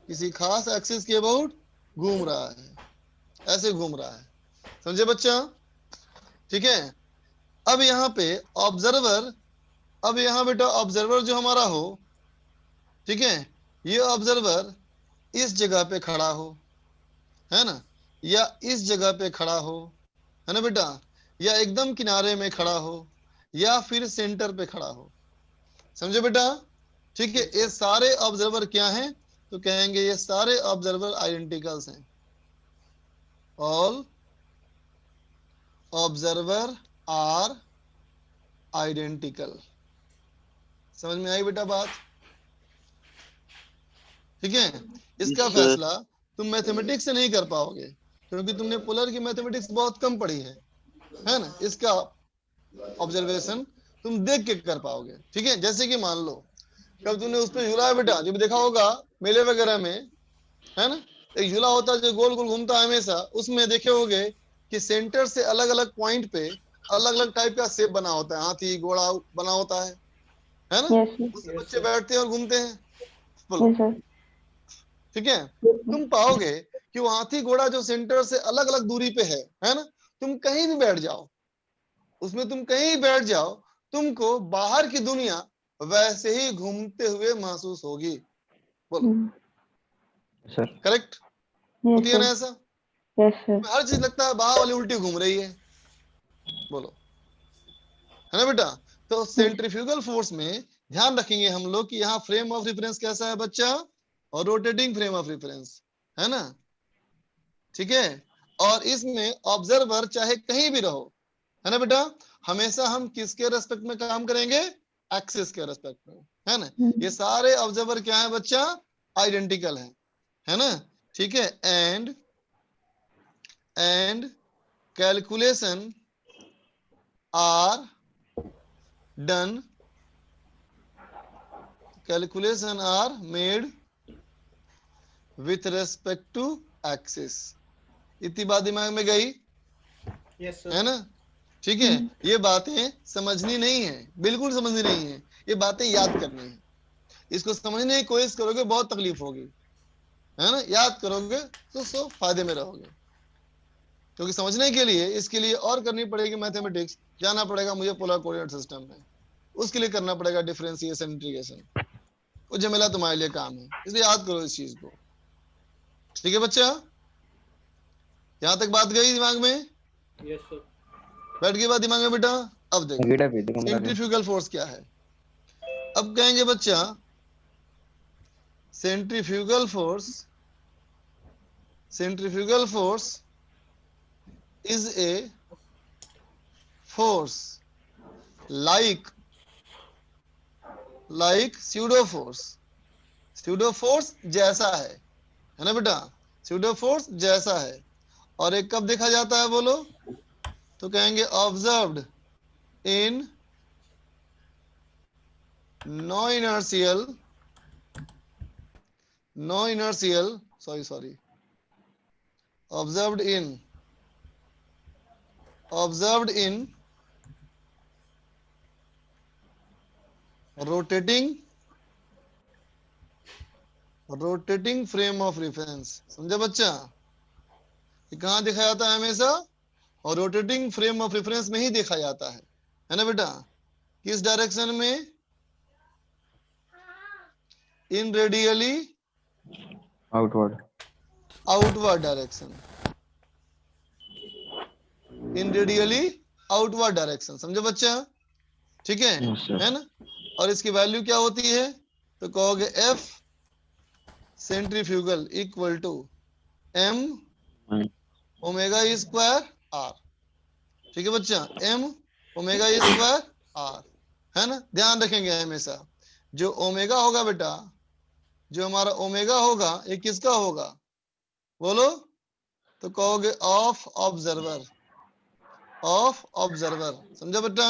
किसी खास एक्सिस के अबाउट घूम रहा है, ऐसे घूम रहा है। समझे बच्चा? ठीक है। अब यहाँ पे ऑब्जर्वर, अब यहाँ बेटा ऑब्जर्वर जो हमारा हो, ठीक है, ये ऑब्जर्वर इस जगह पे खड़ा हो, है ना, या इस जगह पे खड़ा हो, है ना बेटा, या एकदम किनारे में खड़ा हो, या फिर सेंटर पे खड़ा हो। समझे बेटा? ठीक है। ये सारे ऑब्जर्वर क्या हैं? तो कहेंगे ये सारे ऑब्जर्वर आइडेंटिकल्स हैं। All observer are identical. समझ में आई बेटा बात? ठीक है। इसका Yes, sir. फैसला तुम मैथमेटिक्स से नहीं कर पाओगे, क्योंकि तुमने पोलर की मैथमेटिक्स बहुत कम पढ़ी है ना? इसका ऑब्जर्वेशन तुम देख के कर पाओगे। ठीक है। जैसे कि मान लो कब तुमने उस पर झूला है बेटा, जब देखा होगा मेले वगैरह में, है ना, एक झूला होता है जो गोल गोल घूमता है हमेशा, उसमें देखे होगे कि सेंटर से अलग अलग पॉइंट पे अलग अलग टाइप का शेप बना होता है, हाथी घोड़ा बना होता है ना? Yes, sir. उससे बच्चे बैठते हैं और घूमते हैं। बोलो, Yes, sir. ठीक है। Yes, sir. तुम पाओगे कि वो हाथी घोड़ा जो सेंटर से अलग अलग दूरी पे है ना, तुम कहीं भी बैठ जाओ उसमें, तुम कहीं भी बैठ जाओ, तुमको बाहर की दुनिया वैसे ही घूमते हुए महसूस होगी। बोलो, Hmm. सर। करेक्ट? Yes, होती है ना sir. ऐसा? Yes, sir. हर चीज लगता है बाहर वाली उल्टी घूम रही है। बोलो, है ना बेटा? तो सेंट्रीफ्यूगल फोर्स में ध्यान रखेंगे हम लोग कि यहाँ फ्रेम ऑफ रेफरेंस कैसा है बच्चा, और रोटेटिंग फ्रेम ऑफ रेफरेंस, है ना? ठीक है। और इसमें ऑब्जर्वर चाहे कहीं भी रहो, है ना बेटा, हमेशा हम किसके रेस्पेक्ट में काम करेंगे? एक्सिस के रेस्पेक्ट में, है ना? Hmm. ये सारे ऑब्जर्वर क्या है बच्चा? आइडेंटिकल है ना? ठीक है। And calculation are done, calculation are made with respect to axis. इतनी बात दिमाग में गई यस है सर ना? ठीक है, ये बातें समझनी नहीं है, बिल्कुल समझनी नहीं है, ये बातें याद करनी है। इसको समझने की कोशिश करोगे बहुत तकलीफ होगी, है ना? याद करोगे तो फायदे में रहोगे, क्योंकि समझने के लिए इसके लिए और करनी पड़ेगी मैथमेटिक्स, जाना पड़ेगा मुझे पोलर कोऑर्डिनेट सिस्टम में, उसके लिए करना पड़ेगा डिफरेंशिएशन इंटीग्रेशन, वो झमेला तुम्हारे लिए काम है, इसलिए याद करो इस चीज को। ठीक है बच्चा, यहां तक बात गई दिमाग में? यस सर बैठ गई बात दिमाग में बेटा? अब देखो बेटा भेज दो कमरा के। सेंट्रीफ्यूगल फोर्स क्या है। अब कहेंगे बच्चा centrifugal force is a force like pseudo force जैसा है ना बेटा? pseudo force जैसा है। और एक कब देखा जाता है बोलो? तो कहेंगे observed in no inertial observed in rotating frame of reference। समझा बच्चा? ये कहाँ देखा जाता है हमेशा? और रोटेटिंग फ्रेम ऑफ रेफरेंस में ही देखा जाता है ना बेटा? किस डायरेक्शन में? इन रेडियली आउटवर्ड डायरेक्शन, इन रेडियली आउटवर्ड डायरेक्शन। समझो बच्चा? ठीक है, Yes, sir. है ना? और इसकी वैल्यू क्या होती है? तो कहोगे F centrifugal equal to M omega square R। ठीक है बच्चा, M ओमेगा स्क्वायर R, है ना? ध्यान रखेंगे हमेशा, जो ओमेगा होगा बेटा, जो हमारा ओमेगा होगा, ये किसका होगा बोलो? तो कहोगे ऑफ ऑब्जर्वर। समझा बेटा?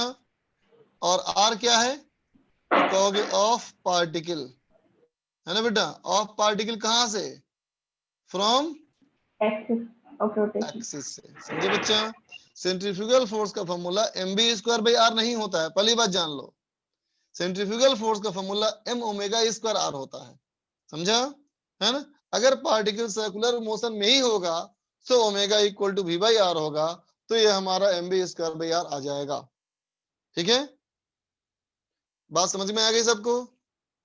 और आर क्या है? तो कहोगे ऑफ पार्टिकल, है ना बेटा? ऑफ पार्टिकल कहां से? From axis of rotation. Axis से। समझे बच्चा? सेंट्रीफ्यूगल फोर्स का formula mv square by R नहीं होता है, पहली बात जान लो। सेंट्रीफ्यूगल फोर्स का formula m omega square R होता है। समझा? है ना? अगर पार्टिकल सर्कुलर मोशन में ही होगा तो omega equal to V by R होगा, तो ये हमारा mv स्क्वायर बाई आर आ जाएगा। ठीक है, बात समझ में आ गई सबको?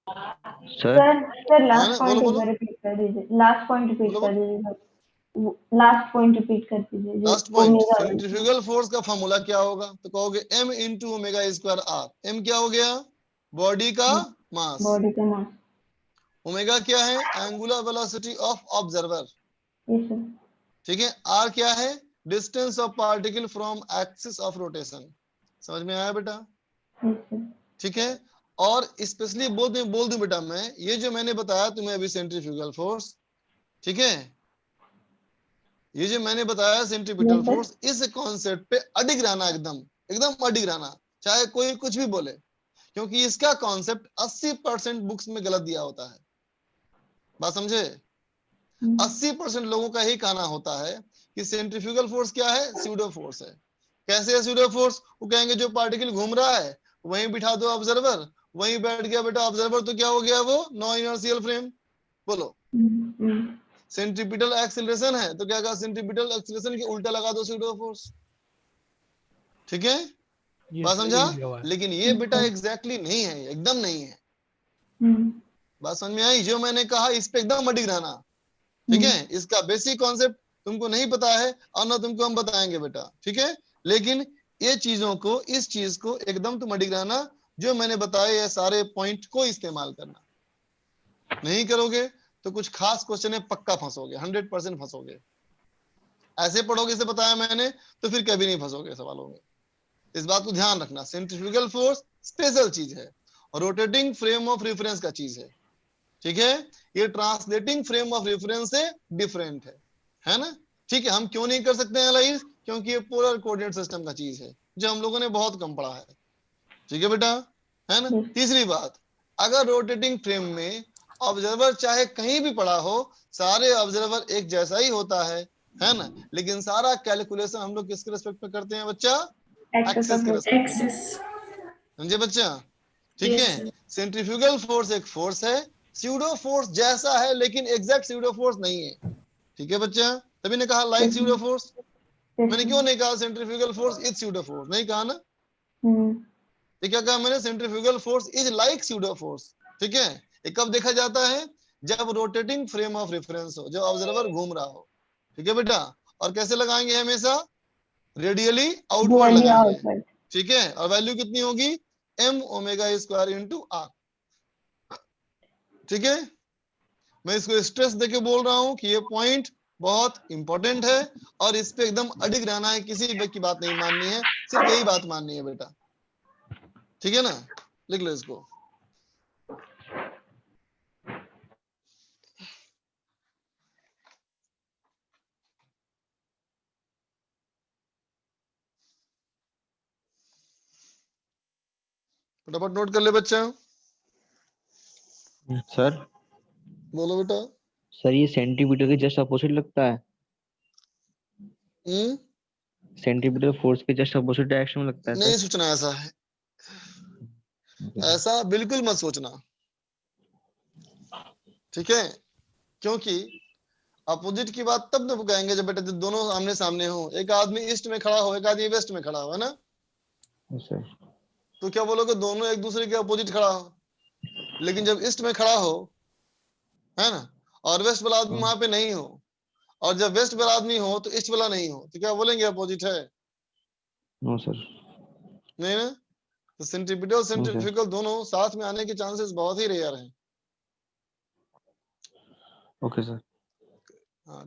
सर सर लास्ट हाँ, पॉइंट बोलो। रिपीट कर दीजिए, लास्ट पॉइंट रिपीट बोलो। कर दीजिए, लास्ट पॉइंट रिपीट कर दीजिए। लास्ट पॉइंट, सेंट्रीफ्यूगल फोर्स का फॉर्मूला क्या होगा? तो कहोगे m into omega square R. m क्या हो गया? बॉडी का मास। बॉडी का मास। ओमेगा क्या है? Angular velocity of observer. Yes sir. ठीक है, आर क्या है? Distance of particle from axis of rotation. समझ में आया बेटा? Yes sir. ठीक है, और स्पेशली बोल दूं बेटा मैं, ये जो मैंने बताया तुम्हें अभी सेंट्रीफ्यूगल फोर्स, ठीक है, ये जो मैंने बताया सेंट्रीपिटल Yes, sir. फोर्स, इस कॉन्सेप्ट पे अडिग रहना, एकदम अडिग रहना, चाहे कोई कुछ भी बोले, क्योंकि इसका कॉन्सेप्ट 80% बुक्स में गलत दिया होता है। बात समझे? 80% लोगों का ही कहना होता है कि सेंट्रीफ्यूगल फोर्स क्या है? स्यूडो फोर्स है। कैसे है स्यूडो फोर्स? वो कहेंगे जो पार्टिकल घूम रहा है वहीं बिठा दो ऑब्जर्वर, वहीं बैठ गया बेटा ऑब्जर्वर, तो क्या हो गया वो? Non inertial frame. बोलो, सेंट्रीपिटल एक्सीलरेशन है तो क्या कहा? सेंट्रीपिटल एक्सीलरेशन के उल्टा लगा दो स्यूडो फोर्स। ठीक है, बात समझा? लेकिन ये बेटा एग्जैक्टली नहीं है, एकदम नहीं है। बात समझ में आई? जो मैंने कहा इस पे एकदम अडिग रहना। ठीक है, इसका बेसिक कॉन्सेप्ट तुमको नहीं पता है और ना तुमको हम बताएंगे बेटा। ठीक है, लेकिन ये चीजों को, इस चीज को एकदम तुम अडिग रहना, जो मैंने बताया ये सारे पॉइंट को इस्तेमाल करना। नहीं करोगे तो कुछ खास क्वेश्चन है पक्का फंसोगे, 100% फंसोगे। ऐसे पढ़ोगे जैसे बताया मैंने तो फिर कभी नहीं फंसोगे सवालों में। इस बात को ध्यान रखना, सेंट्रीफ्यूगल फोर्स स्पेशल चीज है और रोटेटिंग फ्रेम ऑफ रेफरेंस का चीज है। ठीक है, ये ट्रांसलेटिंग फ्रेम ऑफ रेफरेंस से डिफरेंट है ना? ठीक है, हम क्यों नहीं कर सकते एनालाइज? क्योंकि ये पोलर कोऑर्डिनेट सिस्टम का चीज है जो हम लोगों ने बहुत कम पढ़ा है। ठीक है बेटा, है ना। तीसरी बात, अगर रोटेटिंग फ्रेम में ऑब्जर्वर चाहे कहीं भी पड़ा हो, सारे ऑब्जर्वर एक जैसा ही होता है ना, लेकिन सारा कैलकुलेशन हम लोग किसके रेस्पेक्ट में करते हैं बच्चा? एक्सिस के रेस्पेक्ट में। Axis. समझे बच्चा? ठीक Yes, है। sir. सेंट्रीफ्यूगल फोर्स एक फोर्स है, स्यूडो फोर्स जैसा है लेकिन एग्जैक्ट स्यूडो फोर्स नहीं है। ठीक है बच्चा, तभी ने कहा लाइक स्यूडो फोर्स। मैंने क्यों नहीं कहा centrifugal force is pseudo force? नहीं कहा ना। ये क्या कहा मैंने? Centrifugal force is like pseudo force. ठीक है। ये कब देखा जाता है? जब रोटेटिंग फ्रेम ऑफ रेफरेंस हो, जब ऑब्जर्वर घूम रहा हो। ठीक है बेटा। और कैसे लगाएंगे? हमेशा रेडियली आउटवर्ड Really लगाएंगे। outward. ठीक है। और वैल्यू कितनी होगी? m omega square into R. ठीक है। मैं इसको स्ट्रेस देके बोल रहा हूं कि ये पॉइंट बहुत इंपॉर्टेंट है और इस पे एकदम अडिग रहना है, किसी व्यक्ति की बात नहीं माननी है, सिर्फ यही बात माननी है बेटा। ठीक है ना, लिख लो इसको। फटाफट नोट कर ले बच्चा। सर बोलो बेटा। सर ये सेंटीमीटर के जस्ट अपोजिट लगता है, सेंटीमीटर फोर्स के जस्ट अपोजिट डायरेक्शन में लगता है नहीं सर। सोचना ऐसा है, ऐसा बिल्कुल मत सोचना। ठीक है। क्योंकि अपोजिट की बात तब तो कहेंगे जब बेटा जब दोनों आमने सामने हो, एक आदमी ईस्ट में खड़ा हो, एक आदमी वेस्ट में खड़ा हो, है ना। सर तो क्या बोलोगे? दोनों एक दूसरे के अपोजिट खड़ा हो। लेकिन जब ईस्ट में खड़ा हो, है ना, और वेस्ट वाला आदमी वहां पे नहीं हो, और जब वेस्ट वाला आदमी हो तो ईस्ट वाला नहीं हो, तो क्या बोलेंगे? अपोजिट है। No sir. नहीं ना। तो सेंट्रीपिटल सेंट्रीफ्यूगल दोनों साथ में आने के चांसेस बहुत ही रेयर हैं। Okay sir.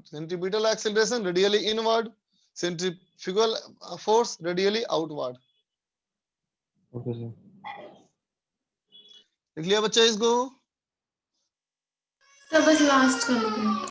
Centripetal acceleration radially inward, centrifugal force radially outward. Okay sir. लिख लिया बच्चा इसको? सर बस लास्ट का लिखना।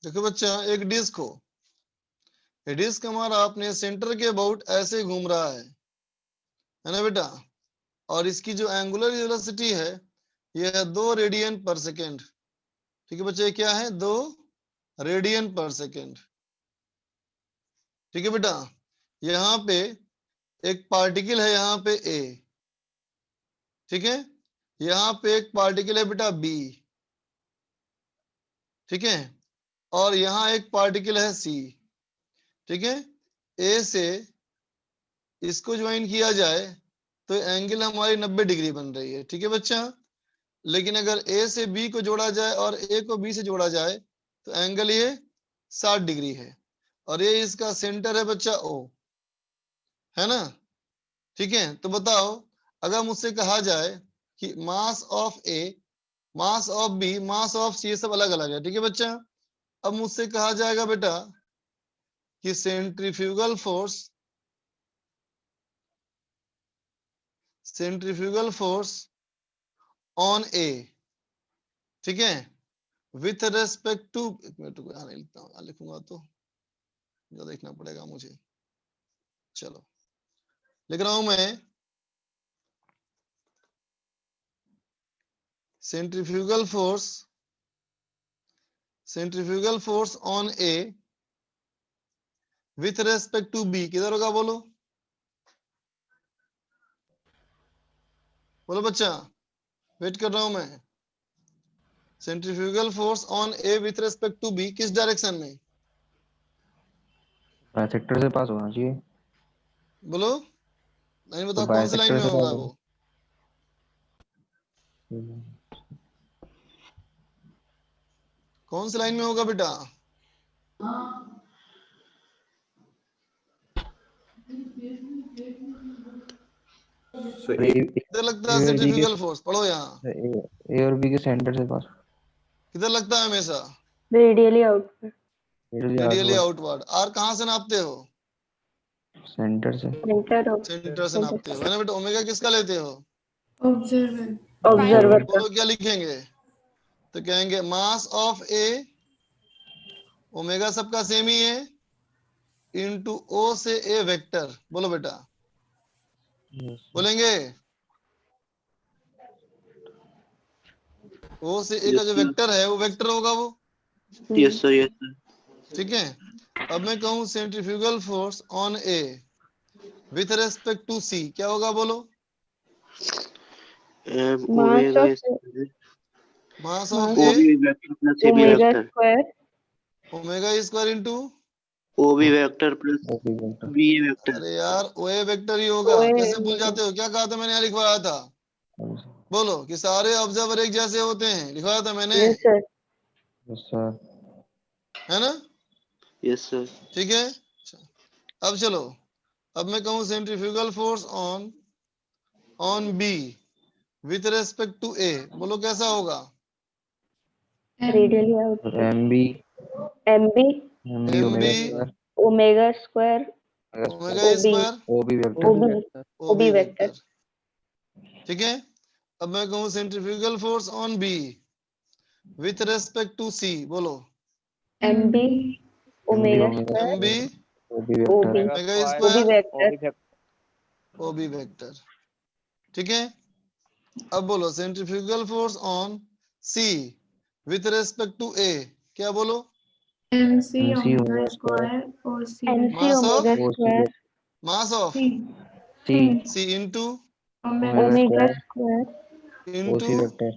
देखो बच्चा, एक डिस्क हो, डिस्क हमारा अपने सेंटर के अबाउट ऐसे घूम रहा है ना बेटा। और इसकी जो एंगुलर वेलोसिटी है यह है 2 रेडियन पर सेकेंड। ठीक है बच्चे, क्या है? 2 रेडियन पर सेकेंड। ठीक है बेटा। यहाँ पे एक पार्टिकल है, यहाँ पे ए। ठीक है। यहाँ पे एक पार्टिकल है बेटा बी। ठीक है। और यहाँ एक पार्टिकल है सी। ठीक है। ए से इसको ज्वाइन किया जाए तो एंगल हमारी 90 डिग्री बन रही है। ठीक है बच्चा। लेकिन अगर ए से बी को जोड़ा जाए और ए को बी से जोड़ा जाए तो एंगल ये 60 डिग्री है। और ये इसका सेंटर है बच्चा ओ, है ना। ठीक है। तो बताओ, अगर मुझसे कहा जाए कि mass of A, mass of B, mass of C, ये सब अलग अलग है। ठीक है बच्चा। अब मुझसे कहा जाएगा बेटा कि centrifugal force, centrifugal force on A, ठीक है, विथ रेस्पेक्ट टू, एक मिनट को यहाँ नहीं लिखता हूँ, लिखूंगा तो देखना पड़ेगा मुझे। चलो लिख रहा हूं मैं, centrifugal force, centrifugal force on A with respect to B, किधर होगा? बोलो बोलो बच्चा, वेट कर रहा हूं मैं। Centrifugal force on A with respect to B किस डायरेक्शन में? बाइसेक्टर से पास होना चाहिए। बोलो, नहीं तो बताओ कौन सी लाइन बाइसेक्टर में से होगा पास वो? होना। कौन सी लाइन में होगा बेटा? So A, किधर लगता है सेंट्रीफ्यूगल फोर्स? पढ़ो यहाँ। ए और बी के सेंटर से पास किधर लगता है हमेशा? Radially outward, radially outward. R कहाँ से नापते हो? सेंटर से। सेंटर ऑफ सेंटर से नापते हो, है ना बेटा? ओमेगा किसका लेते हो? ऑब्जर्वर ऑब्जर्वर का। बोलो क्या लिखेंगे? तो कहेंगे मास ऑफ ए, ओमेगा सबका सेम ही है, इनटू ओ से ए वेक्टर। बोलो बेटा, बोलेंगे? ओ से ए का जो वेक्टर है वो वेक्टर होगा वो, यस सर, यस सर, ठीक है। अब मैं कहूं centrifugal force on A with respect to C, क्या होगा? बोलो। Mass omega of mass of O A B vector plus A B omega vector, square omega square into, O B vector plus OP vector. B vector. अरे यार ओए वेक्टर ही होगा, OA कैसे भूल जाते हो? क्या कहा था मैंने? यहाँ लिखवाया था, बोलो कि सारे ऑब्जर्वर एक जैसे होते हैं, लिखवाया था मैंने, यस सर। Yes sir. है ना? यस सर, ठीक है। अब चलो, अब मैं कहूं centrifugal force on on B with respect to A, बोलो कैसा होगा? Radially outward, M B MB omega MB square omega square omega OB square OB vector. OB OB OB vector. Vector, ठीक है। अब मैं कहूं centrifugal force on B with respect to C, बोलो। MB omega omega square MB OB OB vector. Omega OB square vector. OB vector, ठीक है। अब बोलो centrifugal force on C with respect to A, क्या बोलो? MC MC omega omega square और C MC mass of omega square mass of C C into omega omega square square into OC vector.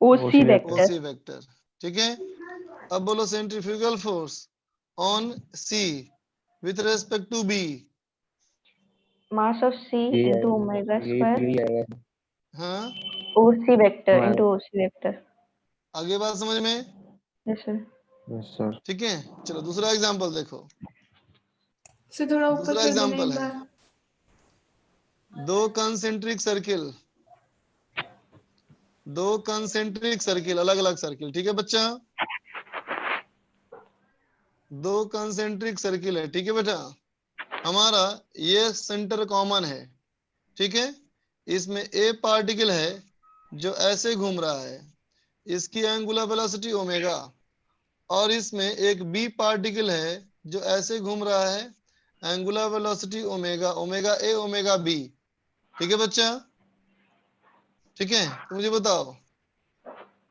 OC vector. OC vector, ठीक है। अब बोलो centrifugal force on C with respect to B, mass of C ये into ओमेगा ये स्क्वायर ये आएगा हाँ? OC वेक्टर हमारा। into OC vector. आगे बात समझ में? Yes sir. Yes sir. ठीक है। चलो दूसरा एग्जांपल देखो। से थोड़ा ऊपर दूसरा कर देना एग्जांपल एक है, बार। दो कंसेंट्रिक सर्किल, दो कंसेंट्रिक सर्किल, अलग अलग सर्किल, ठीक है बच्चा? दो कंसेंट्रिक सर्किल है, ठीक है बेटा? हमारा ये सेंटर कॉमन है, ठीक है। इसमें ए पार्टिकल है जो ऐसे घूम रहा है, इसकी एंगुलर वेलोसिटी ओमेगा, और इसमें एक बी पार्टिकल है जो ऐसे घूम रहा है, angular velocity omega, omega A omega B, ठीक है बच्चा? ठीक है। तो मुझे बताओ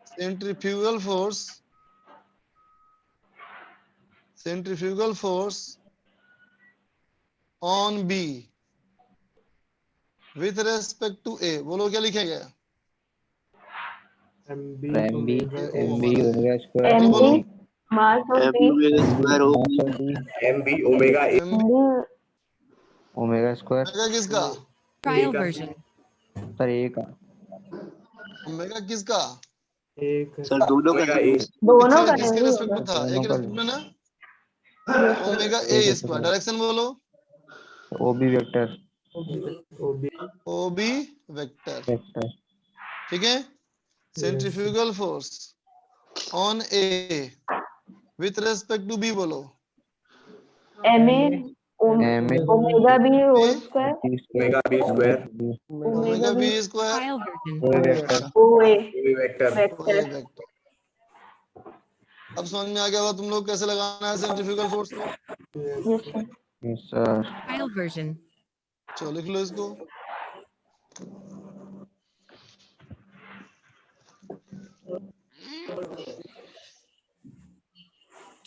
centrifugal force, centrifugal force on B with respect to A, बोलो क्या लिखेगा? MB एमबी ओमेगा एमबी हमारा है। ओमेगा स्क्वायर बोलो बोलो। MB mass of M B omega square O mass of B MB omega A, MB MB omega square. Omega किसका? Trial version. सर ए का ओमेगा किसका? एक सर दोनों का ओमेगा सर, A, दोनों किसके का किसके नहीं रेस्पेक्ट होगा। में था? एक दोनों का रेस्पेक्ट में ना, yes sir. Omega A A का स्क्वायर। डायरेक्शन बोलो। OB vector OB OB vector, vector. ठीक है। Centrifugal force on A with respect to B, बोलो। MA MA omega B whole square B omega square B square, omega omega B B square Trial version. OA vector. OA OB vector. OA vector. Vector. अब समझ में आ गया होगा तुम लोग कैसे लगाना है सेंट्रीफ्यूगल फोर्स को? Yes sir. Yes sir. Trial version. चलो लिख लो इसको।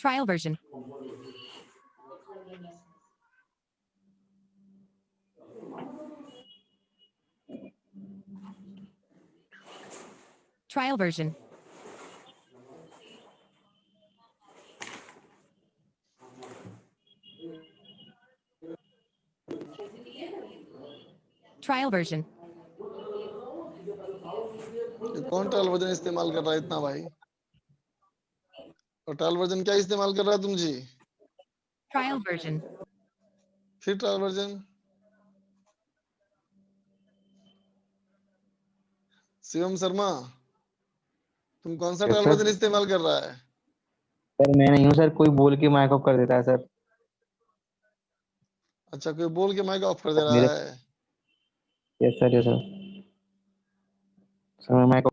Trial version. Trial version. Trial version. ये कौन ट्रायल वर्जन इस्तेमाल कर रहा है इतना भाई? और ट्रायल वर्जन क्या इस्तेमाल कर रहा है तुम जी? Trial version. फिर ट्रायल वर्जन। शिवम शर्मा, तुम कौन सा Yes, ट्रायल sir. वर्जन इस्तेमाल कर रहा है? सर मैं नहीं हूँ सर, कोई बोल के माइक ऑफ कर देता है सर। अच्छा, कोई बोल के माइक ऑफ कर दे रहा मेरे है। Yes sir, yes sir. Sir मैं माइक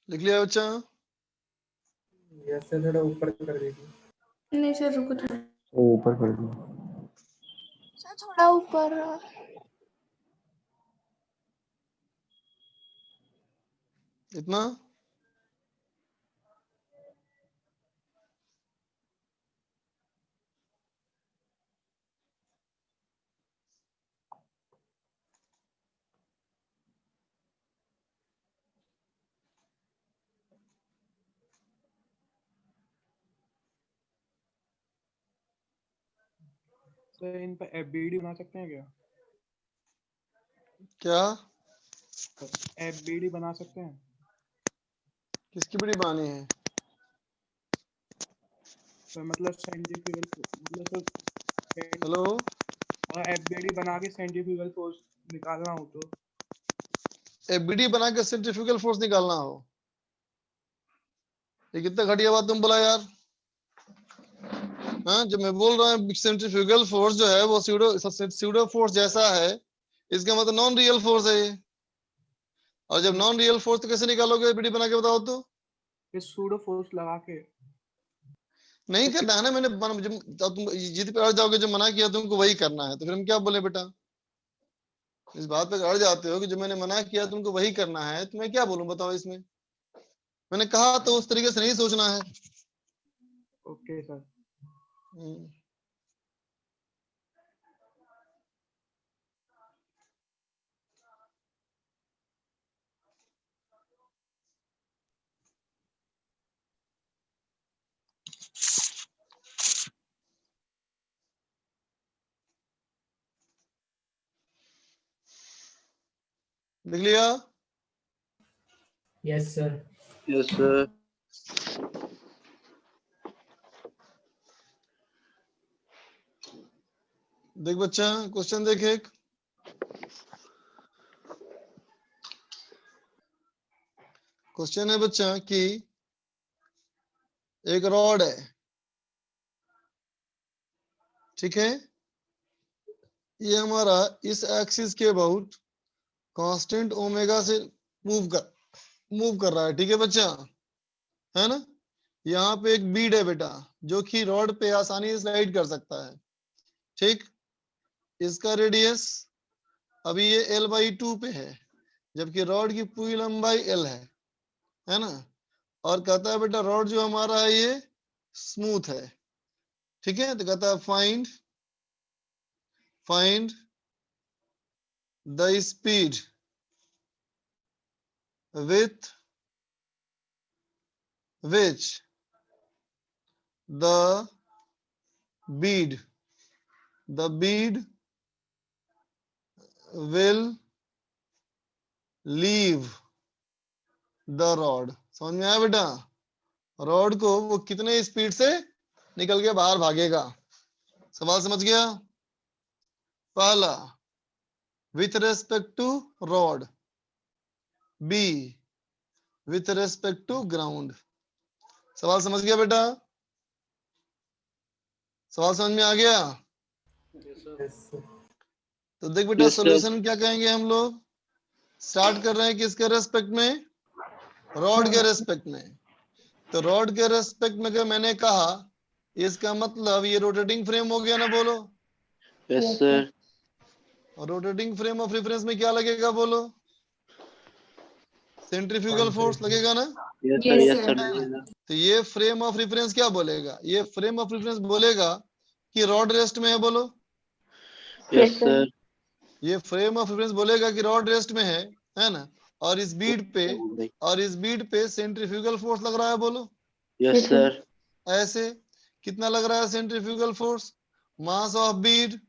लिख लिया बच्चा? यस सर, थोड़ा ऊपर कर दीजिए। नहीं सर, रुको थोड़ा। ऊपर कर दूँ? सर थोड़ा ऊपर। इतना? सर इन पर एफबीडी बना सकते हैं क्या? क्या? एफबीडी बना सकते हैं? किसकी बड़ी बानी है? सर मतलब सेंट्रीफ्यूगल, मतलब सर हेलो, एफबीडी बना के सेंट्रीफ्यूगल फोर्स निकालना हो तो? एफबीडी बना के सेंट्रीफ्यूगल फोर्स निकालना हो? ये कितना घटिया बात तुम बोला यार। हाँ, जब मैं बोल रहा हूँ सेंट्रीफ्यूगल फोर्स जो है वो स्यूडो फोर्स जैसा है, इसका मतलब नॉन रियल फोर्स है ये। और जब नॉन रियल फोर्स तो कैसे निकालोगे एफबीडी बना के, बताओ तो? ये सूडो फोर्स लगा के नहीं करना है ना, मैंने तुम जिद पे अड़ जाओगे, जो मना किया तुमको वही करना है, तो फिर हम क्या बोले बेटा? इस बात पे अड़ जाते हो कि जो मैंने मना किया तुमको वही करना है, तो मैं क्या बोलूं बताओ इसमें? मैंने कहा तो उस तरीके से नहीं सोचना है। Okay sir. लिख लिया? Yes sir. Yes sir. देख बच्चा, क्वेश्चन देख एक। क्वेश्चन है बच्चा कि एक रॉड है, ठीक है, ये हमारा इस एक्सिस के अबाउट कांस्टेंट ओमेगा से मूव कर रहा है, ठीक है बच्चा, है ना? यहाँ पे एक बीड है बेटा, जो कि रॉड पे आसानी से स्लाइड कर सकता है, ठीक। इसका रेडियस अभी ये L/2 पे है, जबकि रॉड की पूरी लंबाई L है ना? और कहता है बेटा रॉड जो हमारा है ये स्मूथ है, ठीक है। तो कहता है find the speed with which the bead will leave the rod। समझ में आया बेटा? रॉड को वो कितने स्पीड से निकल के बाहर भागेगा। सवाल समझ गया? पहला with respect to rod, B with respect to ground. सवाल समझ गया बेटा? सवाल समझ में आ गया? तो देख बेटा Yes, sir. सॉल्यूशन क्या कहेंगे हम लोग? स्टार्ट कर रहे हैं किसके रेस्पेक्ट में? रॉड के रेस्पेक्ट में। तो रॉड के रेस्पेक्ट में अगर मैंने कहा, इसका मतलब ये रोटेटिंग फ्रेम हो गया ना, बोलो। Yes, sir. और रोटेटिंग फ्रेम ऑफ रेफरेंस में क्या लगेगा बोलो? सेंट्रीफ्यूगल फोर्स लगेगा ना। Yes, sir. Yes, sir. लगेगा। तो ये फ्रेम ऑफ रेफरेंस क्या बोलेगा? ये फ्रेम ऑफ रेफरेंस बोलेगा कि रॉड रेस्ट में है, बोलो। Yes, sir. ये फ्रेम ऑफ रेफरेंस बोलेगा कि रॉड रेस्ट में है ना। और इस बीड पे सेंट्रीफ्यूगल फोर्स लग रहा है, बोलो। Yes, sir. ऐसे कितना लग रहा है centrifugal force? Mass of Beed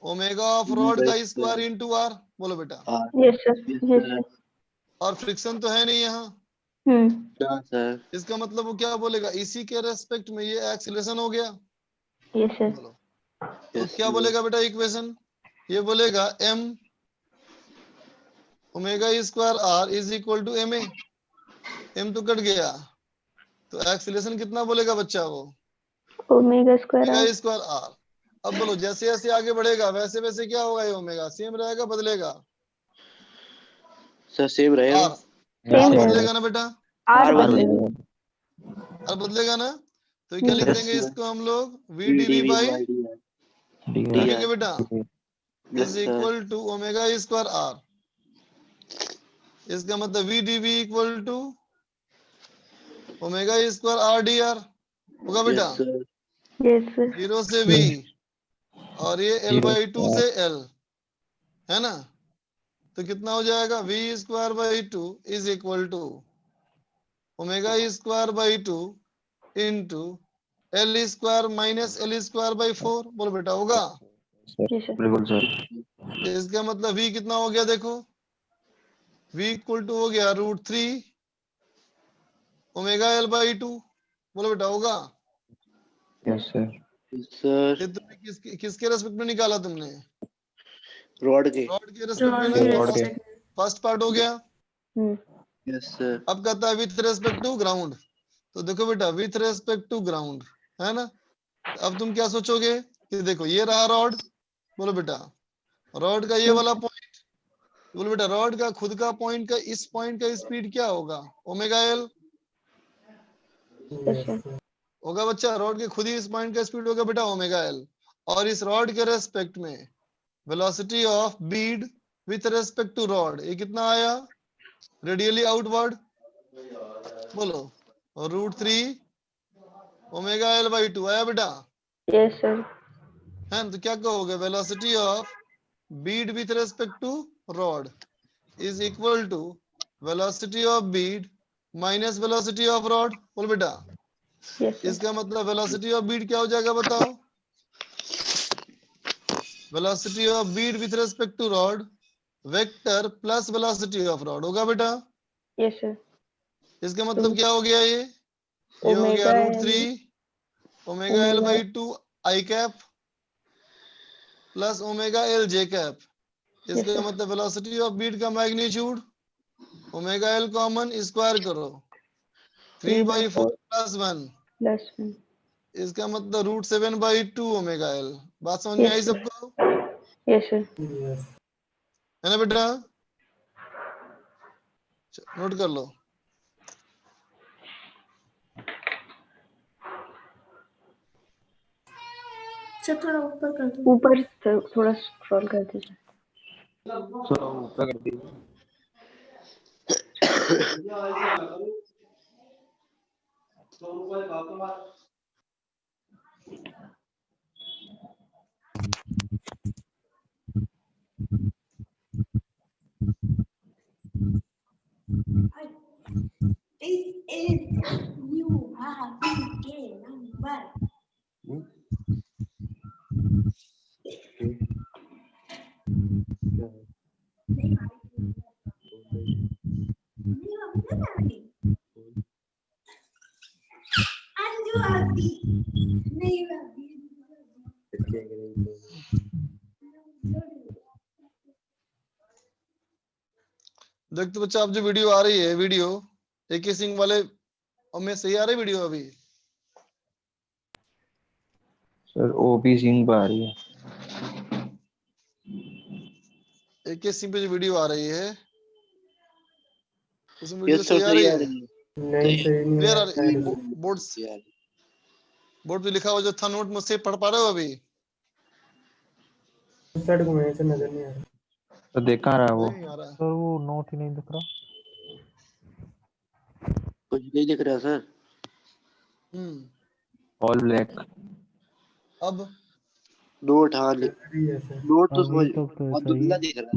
omega of rod का स्क्वायर इनटू आर, बोलो बेटा। Yes sir, yes sir. और फ्रिक्शन तो है नहीं यहाँ। हाँ, सर। इसका मतलब वो क्या बोलेगा? इसी के रेस्पेक्ट में ये एक्सीलरेशन हो गया। Yes sir. बोलो तो क्या बोलेगा बेटा इक्वेशन? ये बोलेगा m omega square R is equal to M A. M तो कट गया, तो एक्सीलरेशन कितना बोलेगा बच्चा? वो omega square omega square R. अब बोलो जैसे जैसे आगे बढ़ेगा वैसे वैसे क्या होगा? ये ओमेगा सेम रहेगा, बदलेगा? सर सेम रहेगा। आर बदलेगा ना बेटा? आर बदलेगा। आर बदलेगा ना। तो क्या लिख देंगे इसको हम लोग? वी डी वी बाई लिखेंगे बेटा, is equal to omega square R. इसका मतलब V D V equal to omega square R D R होगा बेटा। Yes sir. 0 से v और ये l बाई 2 से l, है ना। तो कितना हो जाएगा? v square by 2 is equal to omega square by 2 into l square minus l square by 4, बोलो बेटा होगा। बिल्कुल सर। इसका मतलब v कितना हो गया? देखो v इक्वल टू हो गया √3 ओमेगा l बाई 2, बोलो बेटा होगा। Yes sir. सर ये तुमने किसके रेस्पेक्ट में निकाला तुमने? रॉड के। रॉड के रेस्पेक्ट में ना। फर्स्ट पार्ट हो गया। Yes sir. अब कहता है विथ रेस्पेक्ट टू ग्राउंड। तो देखो बेटा विथ रेस्पेक्ट टू ग्राउंड है ना। अब तुम क्या सोचोगे कि देखो ये रहा रॉड, बोलो बेटा रॉड का ये वाला पॉइंट, बोलो बेटा रॉड का खुद का पॉइंट का इस पॉइंट का स्पीड क्या होगा? ओमेगा एल होगा बच्चा। रॉड के खुद ही इस पॉइंट का स्पीड होगा बेटा ओमेगा एल। और इस रॉड के रेस्पेक्ट में velocity of bead with respect to rod, ये कितना आया? रेडियली आउटवर्ड, बोलो √3 ओमेगा एल बाई 2 आया बेटा। Yes sir. है तो क्या कहोगे? Velocity of bead with respect to rod is equal to velocity of bead minus velocity of rod, बोल बेटा। इसका मतलब वेलोसिटी ऑफ बीड क्या हो जाएगा बताओ? Velocity of bead with respect to rod vector plus velocity of rod होगा बेटा। Yes sir. इसका मतलब क्या हो गया? ये हो गया √3 omega L by 2 I cap plus omega L J cap. इसका मतलब वेलोसिटी ऑफ बीट का magnitude omega L common square करो 3/4 प्लस 1। इसका मतलब √7/2 ओमेगा एल। बात समझ में आई सबको? Yes sir. है ना बेटा? नोट कर लो। थोड़ा ऊपर कर दो। ऊपर थोड़ा स्क्रॉल कर दीजिए। थोड़ा ऊपर कर दीजिए। This is you have a number. देखते बच्चा, अब जो वीडियो आ रही है, वीडियो AK सिंह वाले और में सही आ रही वीडियो अभी? सर OP सिंह पर आ रही है। AK सिंह पे जो वीडियो आ रही है उसमें वीडियो यस सही सर, आ सही रही आ है? रही है। नहीं सही नहीं क्लियर आ आ रही? रही। बोर्ड पे लिखा हुआ जो था नोट, मुझसे पढ़ पा रहे हो अभी? उस साइड घुमाने से नजर नहीं आ रहा। तो देख कहाँ रहा वो? नहीं आ रहा है। सर वो नोट ही नहीं दिख रहा। कुछ नहीं दिख रहा सर। All black. अब नोट, हाँ सही है सर। नोट तो अभी समझ तक तो बहुत सही धुंधला है। दिख रहा है।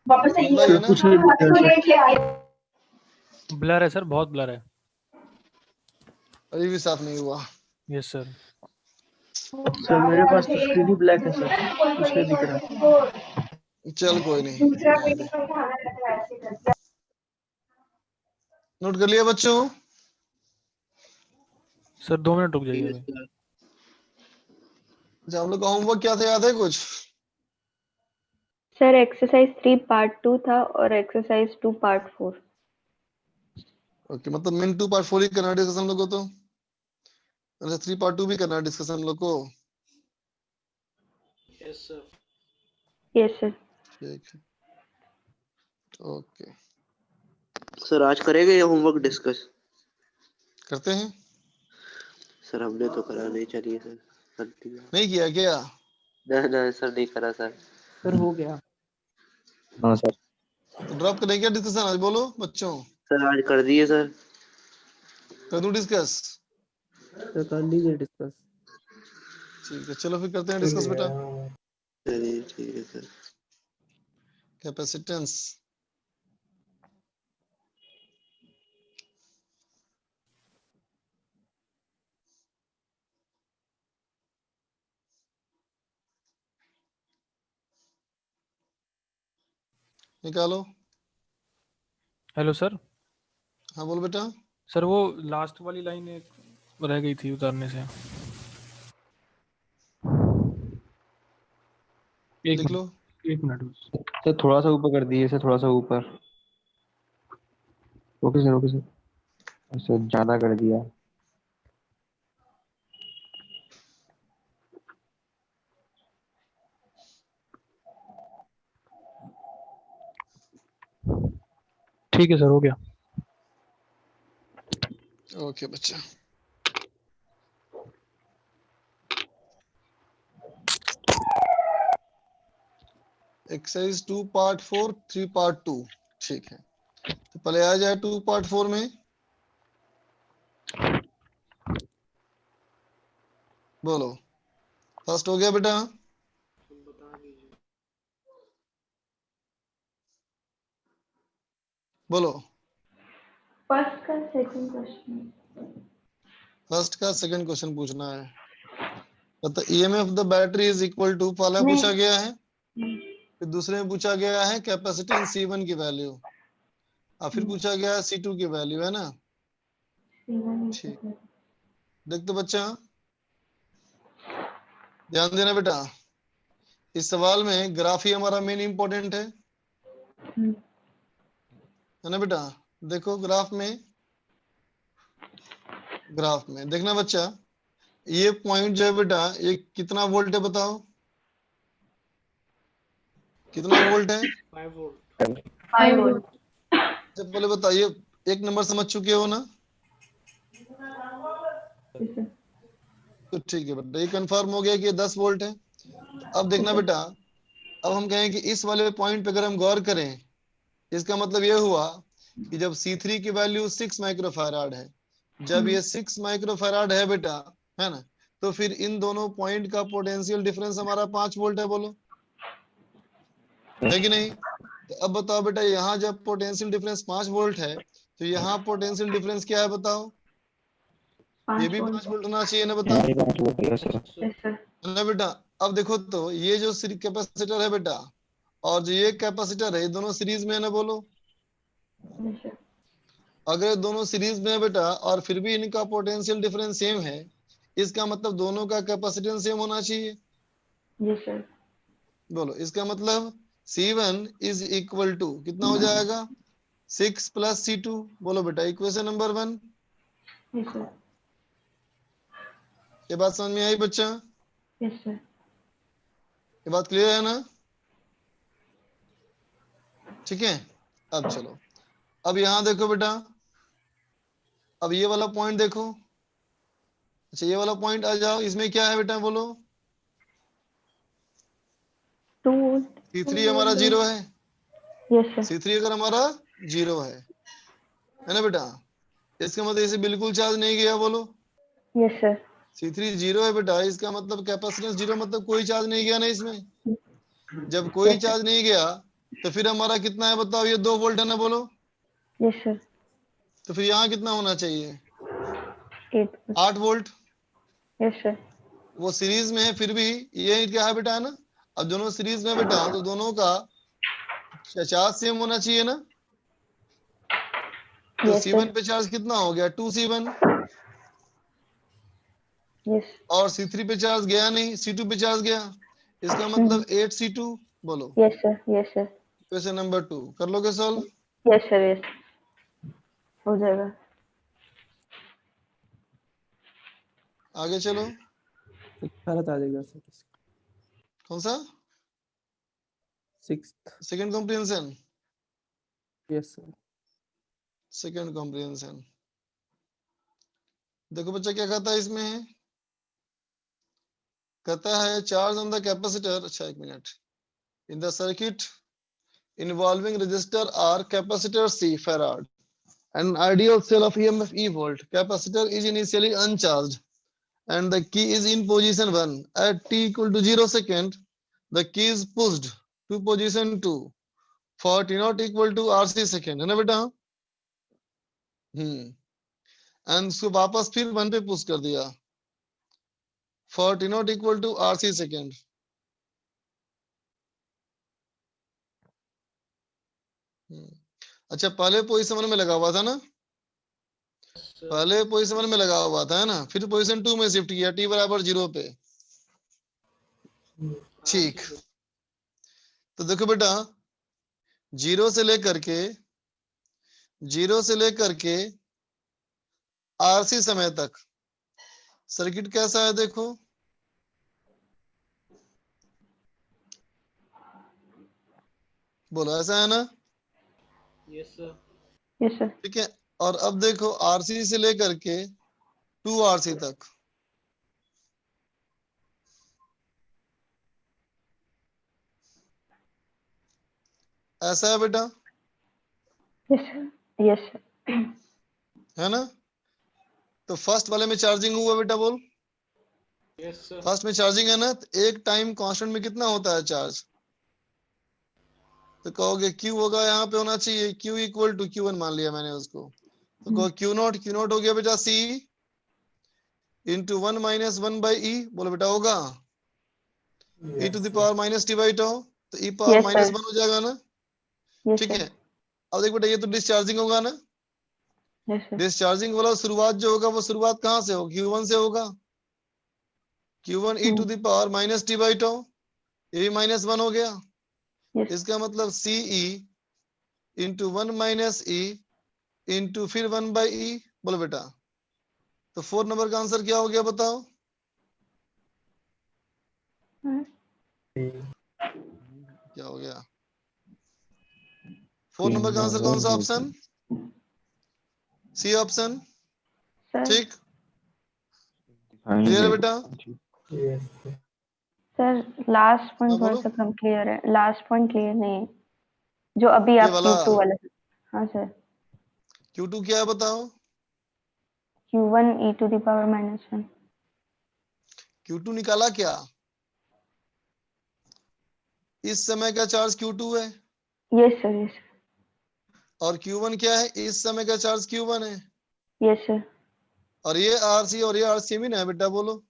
धुंधला ही है ना? ब्लर है सर, बहुत ब्लर है। अभी भी साफ नहीं हुआ। Yes sir. सर मेरे पास तो स्क्रीन ही ब्लैक है सर, कुछ नहीं दिख रहा। चल कोई नहीं, नोट कर लिया बच्चों? सर 2 मिनट रुक जाइए यस अभी। सर। अच्छा, हम लोग का होमवर्क क्या था, याद है कुछ? सर एक्सरसाइज 3 पार्ट 2 था और एक्सरसाइज 2 पार्ट 4। ओके, मतलब मेन 2 पार्ट 4 ही करना डिस्कस हम लोग को, तो अच्छा 3 पार्ट 2 भी करना डिस्कस हम लोग को। Yes sir. Yes sir. ठीक है, ओके सर आज करेंगे ये होमवर्क डिस्कस? करते हैं। सर हमने तो करा नहीं, चलिए सर कर दिया। नहीं किया क्या? ना सर, नहीं करा सर। सर हो गया। हाँ सर। तो ड्रॉप करें क्या डिस्कशन आज, बोलो बच्चों? सर आज कर दिए सर। कर दूं डिस्कस? सर कर लीजिए डिस्कस। ठीक है, चलो फिर करते हैं डिस्कस बेटा। चलिए ठीक है सर। कैपेसिटेंस। निकालो। Hello sir. हाँ बोल बेटा। सर वो लास्ट वाली लाइन एक रह गई थी उतारने से। लिख लो। 1 मिनट बस। सर थोड़ा सा ऊपर कर दिए सर, थोड़ा सा ऊपर। Okay sir, okay sir. Sir ज्यादा कर दिया। ठीक है सर, हो गया। ओके बच्चा। Exercise 2 part 4 3 part 2। ठीक है, तो पहले आ जाए 2 पार्ट 4 में। बोलो, फर्स्ट हो गया बेटा? बोलो। फर्स्ट का सेकंड क्वेश्चन। फर्स्ट का सेकंड क्वेश्चन पूछना है। मतलब EMF the battery is equal to, पहला पूछा गया है, फिर दूसरे में पूछा गया है कैपेसिटेंस C1 की वैल्यू, और फिर पूछा गया है C2 की वैल्यू, है ना? ठीक, देख तो बच्चा ध्यान देना बेटा, इस सवाल में ग्राफ ही हमारा मेन इंपॉर्टेंट है ना बेटा? देखो ग्राफ में देखना बच्चा, ये पॉइंट जो है बेटा, ये कितना वोल्ट है बताओ? कितना वोल्ट है? 5 वोल्ट। 5 वोल्ट। जब पहले बताइए, एक नंबर समझ चुके हो ना? तो ठीक है बेटा, ये कंफर्म हो गया कि ये 10 वोल्ट है। अब देखना बेटा, अब हम कहें कि इस वाले पॉइंट पे अगर हम गौर करें, इसका मतलब ये हुआ कि जब C3 की वैल्यू 6 माइक्रोफैराड है, जब ये 6 माइक्रोफैराड है बेटा, है ना, तो फिर इन दोनों पॉइंट का पोटेंशियल डिफरेंस हमारा 5 वोल्ट है, बोलो है कि नहीं? तो अब बताओ बेटा, यहाँ जब पोटेंशियल डिफरेंस 5 वोल्ट है, तो यहाँ पोटेंशियल डिफरेंस क्या है बताओ? ये भी 5 वोल्ट होना चाहिए ना, बताओ है ना बेटा? अब देखो तो ये जो कैपेसिटर है बेटा और जो ये कैपेसिटर है, ये दोनों सीरीज में है ना, बोलो? अगर दोनों सीरीज में है बेटा और फिर भी इनका पोटेंशियल डिफरेंस सेम है, इसका मतलब दोनों का कैपेसिटेंस सेम होना चाहिए। Yes sir. बोलो, इसका मतलब C1 इज इक्वल टू कितना हो जाएगा? 6 प्लस C2, बोलो बेटा इक्वेशन नंबर 1। Yes sir. ये बात समझ में आई बच्चा? Yes sir. ये बात क्लियर है ना? ठीक है, अब चलो, अब यहाँ देखो बेटा, अब ये वाला पॉइंट देखो। अच्छा ये वाला पॉइंट आ जाओ, इसमें क्या है बेटा बोलो? 2 C3 हमारा 0 है। Yes sir. C3 अगर हमारा 0 है ना बेटा, इसका मतलब इसे बिल्कुल चार्ज नहीं गया, बोलो। Yes sir. C3 0 है बेटा, इसका मतलब कैपेसिटेंस 0 मतलब कोई चार्ज नहीं गया ना इसमें। जब कोई चार्ज नहीं गया तो फिर हमारा कितना है बताओ? ये 2 वोल्ट है ना, बोलो। Yes sir. तो फिर यहाँ कितना होना चाहिए? 8। 8 वोल्ट। Yes sir. वो सीरीज में है, फिर भी ये क्या है बेटा, है ना? अब दोनों सीरीज में बेटा, तो दोनों का चार्ज सेम होना चाहिए ना। तो यस C1 सर। पे चार्ज कितना हो गया? 2C1। यस। और C3 पे चार्ज गया नहीं, C2 पे चार्ज गया, इसका मतलब 8C2, बोलो। Yes sir. Yes sir. Question number 2 कर लोगे सॉल्व? Yes sir. यस हो जाएगा। आगे चलो। गलत आ जाएगा सर। कौन सा? 6th। Second comprehension. Yes sir. Second comprehension. देखो बच्चा क्या कहता है इसमें, कहता है चार्ज ऑन द कैपेसिटर। अच्छा एक minute, in the circuit involving resistor R capacitor C farad and ideal cell of EMF E volt. Capacitor is initially uncharged and the key is in position 1. At t equal to 0 second, the key is pushed to position 2 for t not equal to RC second, है ना बेटा? एंड उसको वापस फिर 1 पे पुश कर दिया for t not equal to RC second. अच्छा पहले पोजीशन में लगा हुआ था ना, पहले पोजीशन में लगा हुआ था, है ना? फिर पोजीशन 2 में शिफ्ट किया t बराबर 0 पे। ठीक, तो देखो बेटा, 0 से लेकर के RC समय तक सर्किट कैसा है देखो। बोलो ऐसा है ना? Yes sir. Yes sir. ठीक है, और अब देखो RC से लेकर के 2RC तक, ऐसा है बेटा, यस सर। Yes sir. है ना? तो फर्स्ट वाले में चार्जिंग हुआ बेटा, बोल। Yes sir. फर्स्ट में चार्जिंग है ना, तो एक टाइम कांस्टेंट में कितना होता है चार्ज? तो कहोगे Q होगा, यहाँ पे होना चाहिए Q इक्वल टू Q1 मान लिया मैंने उसको, तो कहो Q नॉट हो गया बेटा C into 1 minus 1 by E, बोलो बेटा होगा e to the power minus t by tau, तो e power yes minus sir. 1 हो जाएगा ना। यस ठीक सर। है, अब देख बेटा ये तो डिस्चार्जिंग होगा ना। Yes sir. डिस्चार्जिंग वाला शुरुआत जो होगा वो शुरुआत कहाँ से होगी? Q1 से होगा। Q1 e to the power minus t by tau, ये भी माइनस 1 हो गया। यस इसका मतलब CE into 1 minus E into फिर 1 बाई E, बोलो बेटा। तो 4 नंबर का आंसर क्या हो गया बताओ? क्या हो गया? 4 नंबर का आंसर कौन सा ऑप्शन? C option. सर। ठीक, क्लियर है बेटा? सर लास्ट हाँ पॉइंट थोड़ा बोलो। सा कम क्लियर है, लास्ट पॉइंट क्लियर नहीं है जो अभी ये आप वाला Q2 वाला। हाँ सर। Q2 क्या है बताओ? Q1 e to the power -1। Q2 निकाला क्या? इस समय का चार्ज Q2 है, यस सर। यस और Q1 क्या है? इस समय का चार्ज Q1 है, यस सर। और ये RC और ये RC भी ना है बेटा, बोलो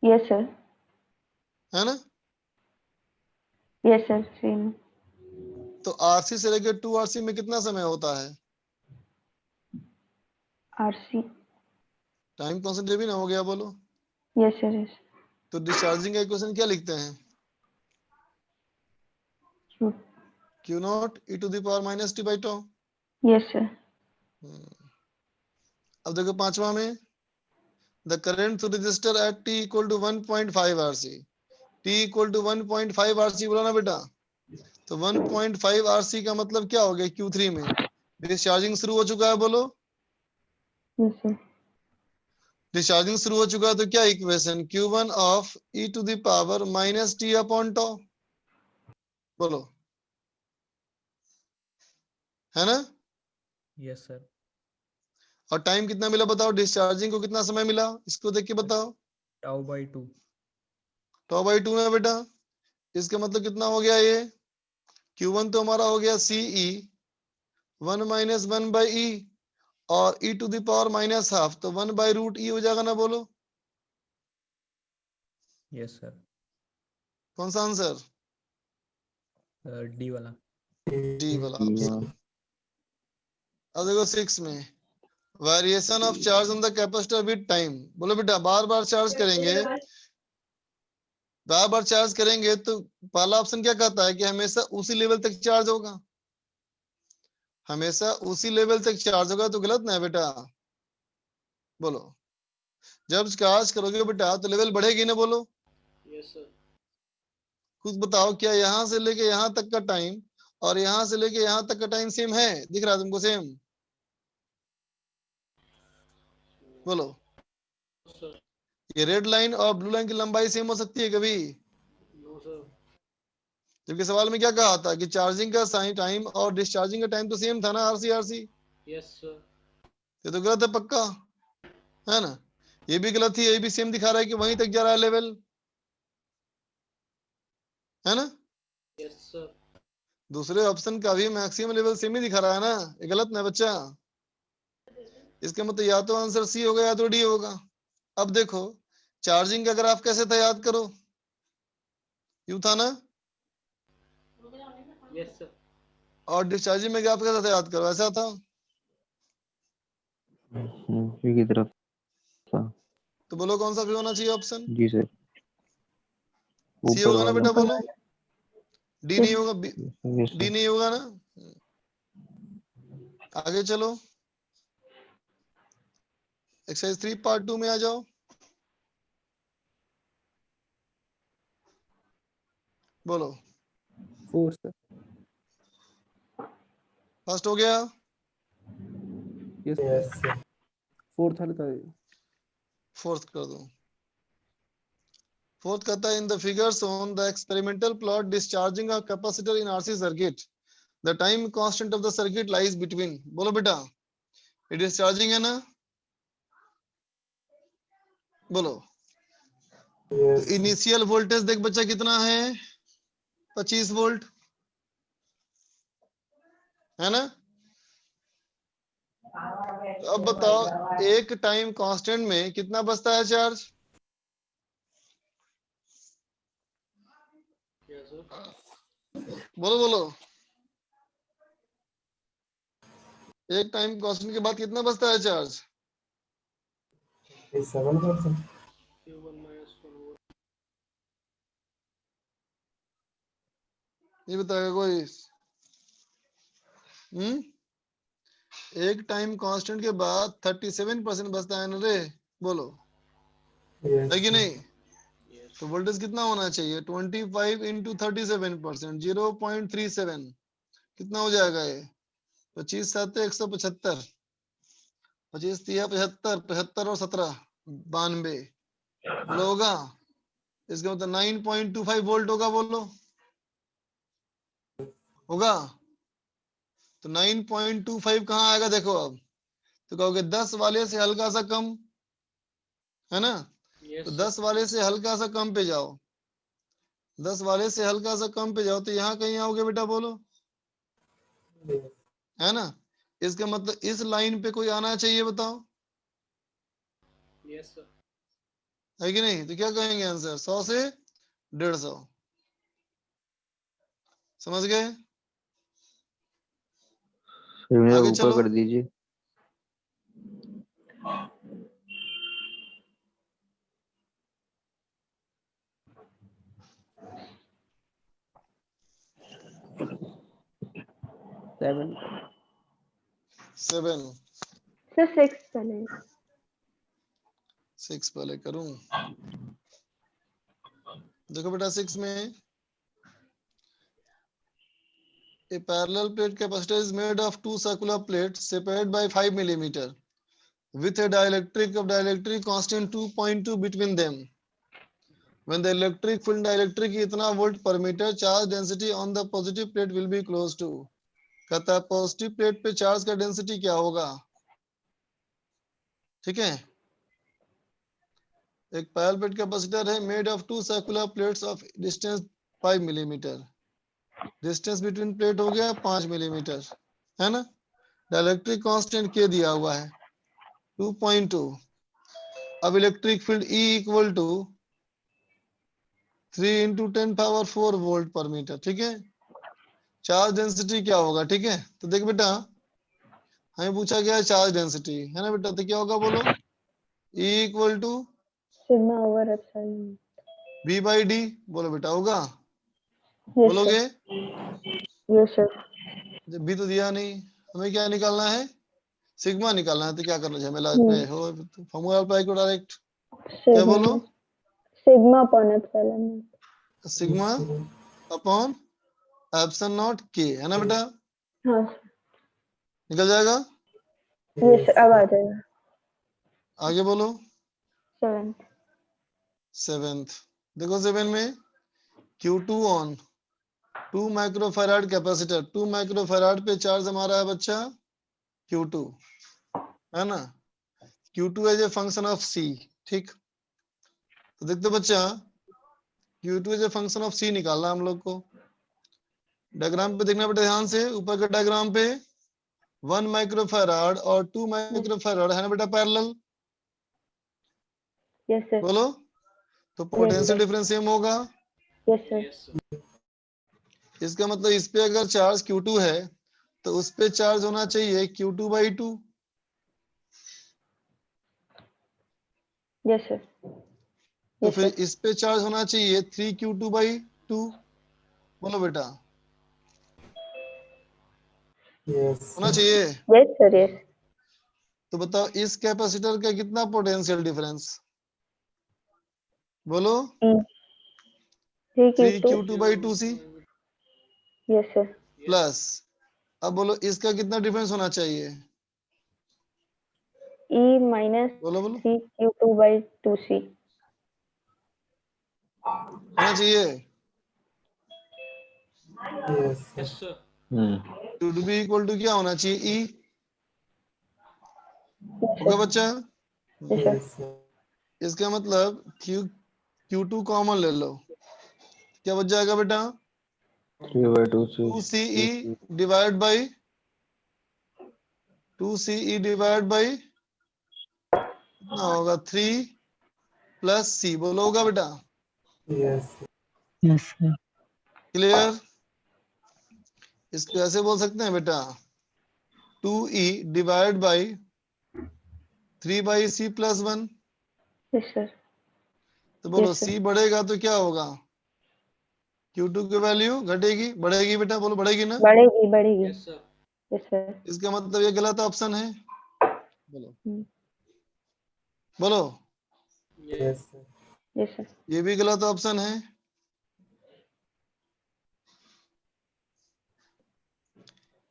यस सर। है ना? Yes sir same. तो RC से लेकर 2RC में कितना समय होता है? RC। टाइम कांस्टेंट भी ना हो गया, बोलो। Yes sir. यस। तो डिस्चार्जिंग का इक्वेशन क्या लिखते हैं? Q naught e to the power minus T by tau. Yes sir. अब देखो पांचवा में, the current through resistor at t equal to 1.5 RC। t equal to 1.5 RC बोला ना बेटा, तो 1.5 RC का मतलब क्या हो गया Q3 में? डिस्चार्जिंग शुरू हो चुका है, बोलो। Yes sir. डिस्चार्जिंग शुरू हो चुका है, तो क्या equation Q1 of e to the power minus T upon tau, बोलो, है ना? Yes sir. और टाइम कितना मिला बताओ, डिस्चार्जिंग को कितना समय मिला, इसको देख के बताओ। Tau by 2। टो बाई 2 है बेटा, इसका मतलब कितना हो गया ये? Q1 तो हमारा हो गया CE 1 माइनस 1 बाई ई, और e to the power minus half, तो 1 बाई रूट ई हो जाएगा ना, बोलो। Yes sir. कौन सा आंसर? डी वाला। डी वाला ऑप्शन। अब देखो 6 में, variation of charge on the capacitor with time. बोलो बेटा, बार बार चार्ज करेंगे, बार बार चार्ज करेंगे तो पहला ऑप्शन क्या कहता है कि हमेशा उसी लेवल तक चार्ज होगा, हमेशा उसी लेवल तक चार्ज होगा, तो गलत ना है बेटा, बोलो। जब चार्ज करोगे बेटा तो लेवल बढ़ेगी ना, बोलो। Yes sir. खुद बताओ, क्या यहाँ से लेके यहाँ तक का टाइम और यहाँ से लेके यहाँ तक का टाइम सेम है? दिख रहा है तुमको सेम? बोलो। ये रेड लाइन और ब्लू लाइन की लंबाई सेम हो सकती है कभी? No sir. जबकि सवाल में क्या कहा था कि चार्जिंग का साइन टाइम और डिस्चार्जिंग का टाइम तो सेम था ना, आरसी आरसी। Yes sir. ये तो गलत है पक्का, है ना? ये भी गलत ही, ये भी सेम दिखा रहा है कि वहीं तक जा रहा है लेवल, है ना? Yes sir. दूसरे ऑप्शन का भी मैक्सिमम लेवल सेम ही दिखा रहा है ना, ये गलत ना बच्चा। इसके मतलब या तो आंसर सी होगा या तो डी होगा। अब देखो, चार्जिंग का ग्राफ कैसे था, याद करो, यू था ना, यस सर। और डिस्चार्जिंग में ग्राफ कैसा था, याद करो, ऐसा था। पी की तरफ था। तो बोलो कौन सा भी होना चाहिए ऑप्शन? जी सर, सी ऊपर होगा ना वाला। बेटा, बोलो। डी नहीं होगा, यस डी सर। नहीं होगा ना। आगे चलो, एक्सरसाइज 3 पार्ट 2 में आ जाओ, बोलो। 4 सर। फर्स्ट हो गया, यस सर। 4th हल्का। फोर्थ कर दो। फोर्थ कहता है, in the figures on the experimental plot discharging a capacitor in RC circuit, the time constant of the circuit lies between, बोलो बेटा। ये डिस्चार्जिंग है ना, बोलो। तो इनिशियल वोल्टेज देख बच्चा कितना है, 25 वोल्ट, है ना? तो अब बताओ, एक टाइम कांस्टेंट में कितना बचता है चार्ज? Yes sir. बोलो बोलो, एक टाइम कांस्टेंट के बाद कितना बचता है चार्ज? 7%। Q1 minus 1 ये बताएगा कोई? एक टाइम कांस्टेंट के बाद 37% बचता है ना रे, बोलो, है कि नहीं? तो वोल्टेज कितना होना चाहिए? 25 इंटू 37%, 0.37, कितना हो जाएगा ये? 25 7 175, 25 3 75, 75 और 17 92, बोलो होगा? इसका मतलब 9.25 वोल्ट होगा, बोलो, होगा? तो 9.25 कहाँ आएगा देखो अब, तो कहोगे 10 वाले से हल्का सा कम, है ना? तो 10 वाले से हल्का सा कम पे जाओ, 10 वाले से हल्का सा कम पे जाओ, तो यहाँ कहीं आओगे बेटा, बोलो, है ना? इसका मतलब इस लाइन पे कोई आना चाहिए, बताओ, यस सर। है कि नहीं? तो क्या कहेंगे आंसर? 100 से 150, समझ गए? मेरा आगे ऊपर चलो, कर दीजिए। 7 7 सर 6 पहले 6 पहले करूं। देखो बेटा 6 में a parallel plate capacitor is made of two circular plates separated by 5 millimeter with a dielectric constant 2.2 between them. When the electric field dielectric इतना volt per meter, charge density on the positive plate will be close to. कहता है पॉजिटिव प्लेट पे चार्ज का डेंसिटी क्या होगा। ठीक है, एक पैरेलल प्लेट कैपेसिटर है made of two circular plates of distance 5 millimetre. Distance between plate हो गया 5 मिलीमीटर, है ना। डाइलेक्ट्रिक कांस्टेंट के दिया हुआ है 2.2। अब electric field E equal to 3 into 10⁴ volt per metre. ठीक है, चार्ज डेंसिटी क्या होगा। ठीक है, तो देख बेटा हमें पूछा गया है चार्ज डेंसिटी, है ना बेटा। तो क्या होगा बोलो, E equal to sigma over epsilon. V by D. बोलो बेटा होगा, यस बोलोगे। Yes sir. जब भी तो दिया नहीं, हमें क्या निकालना है, सिग्मा निकालना है। तो क्या करना चाहिए, हमें पे हो फॉर्मूला अप्लाई करो डायरेक्ट। क्या बोलो, sigma upon epsilon. Sigma upon epsilon not के, है ना बेटा। हाँ निकल जाएगा। यस अब आ जाएगा। आगे बोलो 7th। देखो 7 में Q2 on 2 microfarad capacitor, 2 microfarad पे चार्ज हमारा है बच्चा Q2, है ना। Q2 as a function of C। ठीक, तो देखते बच्चा Q2 as a function of C निकालना हम लोग को। डायग्राम पे देखना बेटा ध्यान से, ऊपर के डायग्राम पे 1 माइक्रोफैराड और 2 माइक्रोफैराड है ना बेटा पैरेलल। Yes sir. बोलो, तो पोटेंशियल डिफरेंस सेम होगा। Yes sir. इसका मतलब इस पे अगर चार्ज Q2 है तो उस पे चार्ज होना चाहिए Q2/2। Yes sir. तो फिर इस पे चार्ज होना चाहिए 3Q2/2। बोलो बेटा, होना चाहिए। Yes sir. यस। तो बताओ इस कैपेसिटर का कितना पोटेंशियल डिफरेंस, बोलो 3Q2/2C यस सर। प्लस, अब बोलो इसका कितना डिफरेंस होना चाहिए, E माइनस बोलो बोलो 3Q2/2C होना चाहिए। Q2 इक्वल टू क्या होना चाहिए, E। होगा बच्चा। इसका मतलब Q2 कॉमन ले लो, क्या बच जाएगा बेटा 2CE डिवाइड बाई कितना होगा 3 प्लस C। बोलो होगा बेटा, क्लियर। इसको ऐसे बोल सकते हैं बेटा 2E divide by 3/C plus 1। Yes sir. तो बोलो C बढ़ेगा तो क्या होगा, Q2 की वैल्यू घटेगी बढ़ेगी बेटा, बोलो बढ़ेगी ना। बढ़ेगी बढ़ेगी। Yes sir. इसका मतलब ये गलत ऑप्शन है। बोलो बोलो, यस सर। ये भी गलत ऑप्शन है।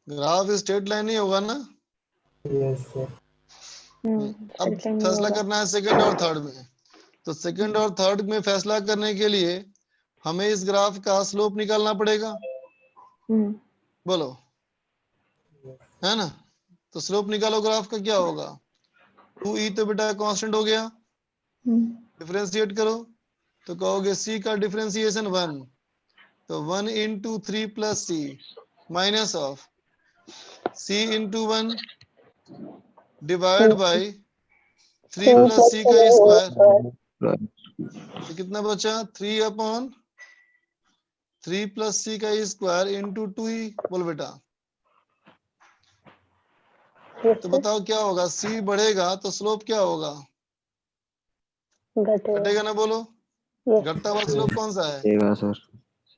ग्राफ स्ट्रेट लाइन ही होगा ना। अब फैसला करना है सेकंड और थर्ड में। तो सेकंड और थर्ड में फैसला करने के लिए हमें इस ग्राफ का स्लोप निकालना पड़ेगा। बोलो, है ना। तो स्लोप निकालो ग्राफ का, क्या होगा 2E तो बेटा कांस्टेंट हो गया, डिफरेंशिएट करो तो कहोगे C का डिफरेंशिएशन 1, तो 1 into 3 plus C minus of C into 1 divide by 3 plus C का स्क्वायर। तो कितना बचा 3/3 प्लस C का स्क्वायर इंटू 2E। बोल बेटा, तो बताओ क्या होगा, C बढ़ेगा तो स्लोप क्या होगा, घटेगा ना। बोलो, घटता हुआ स्लोप कौन सा है, सर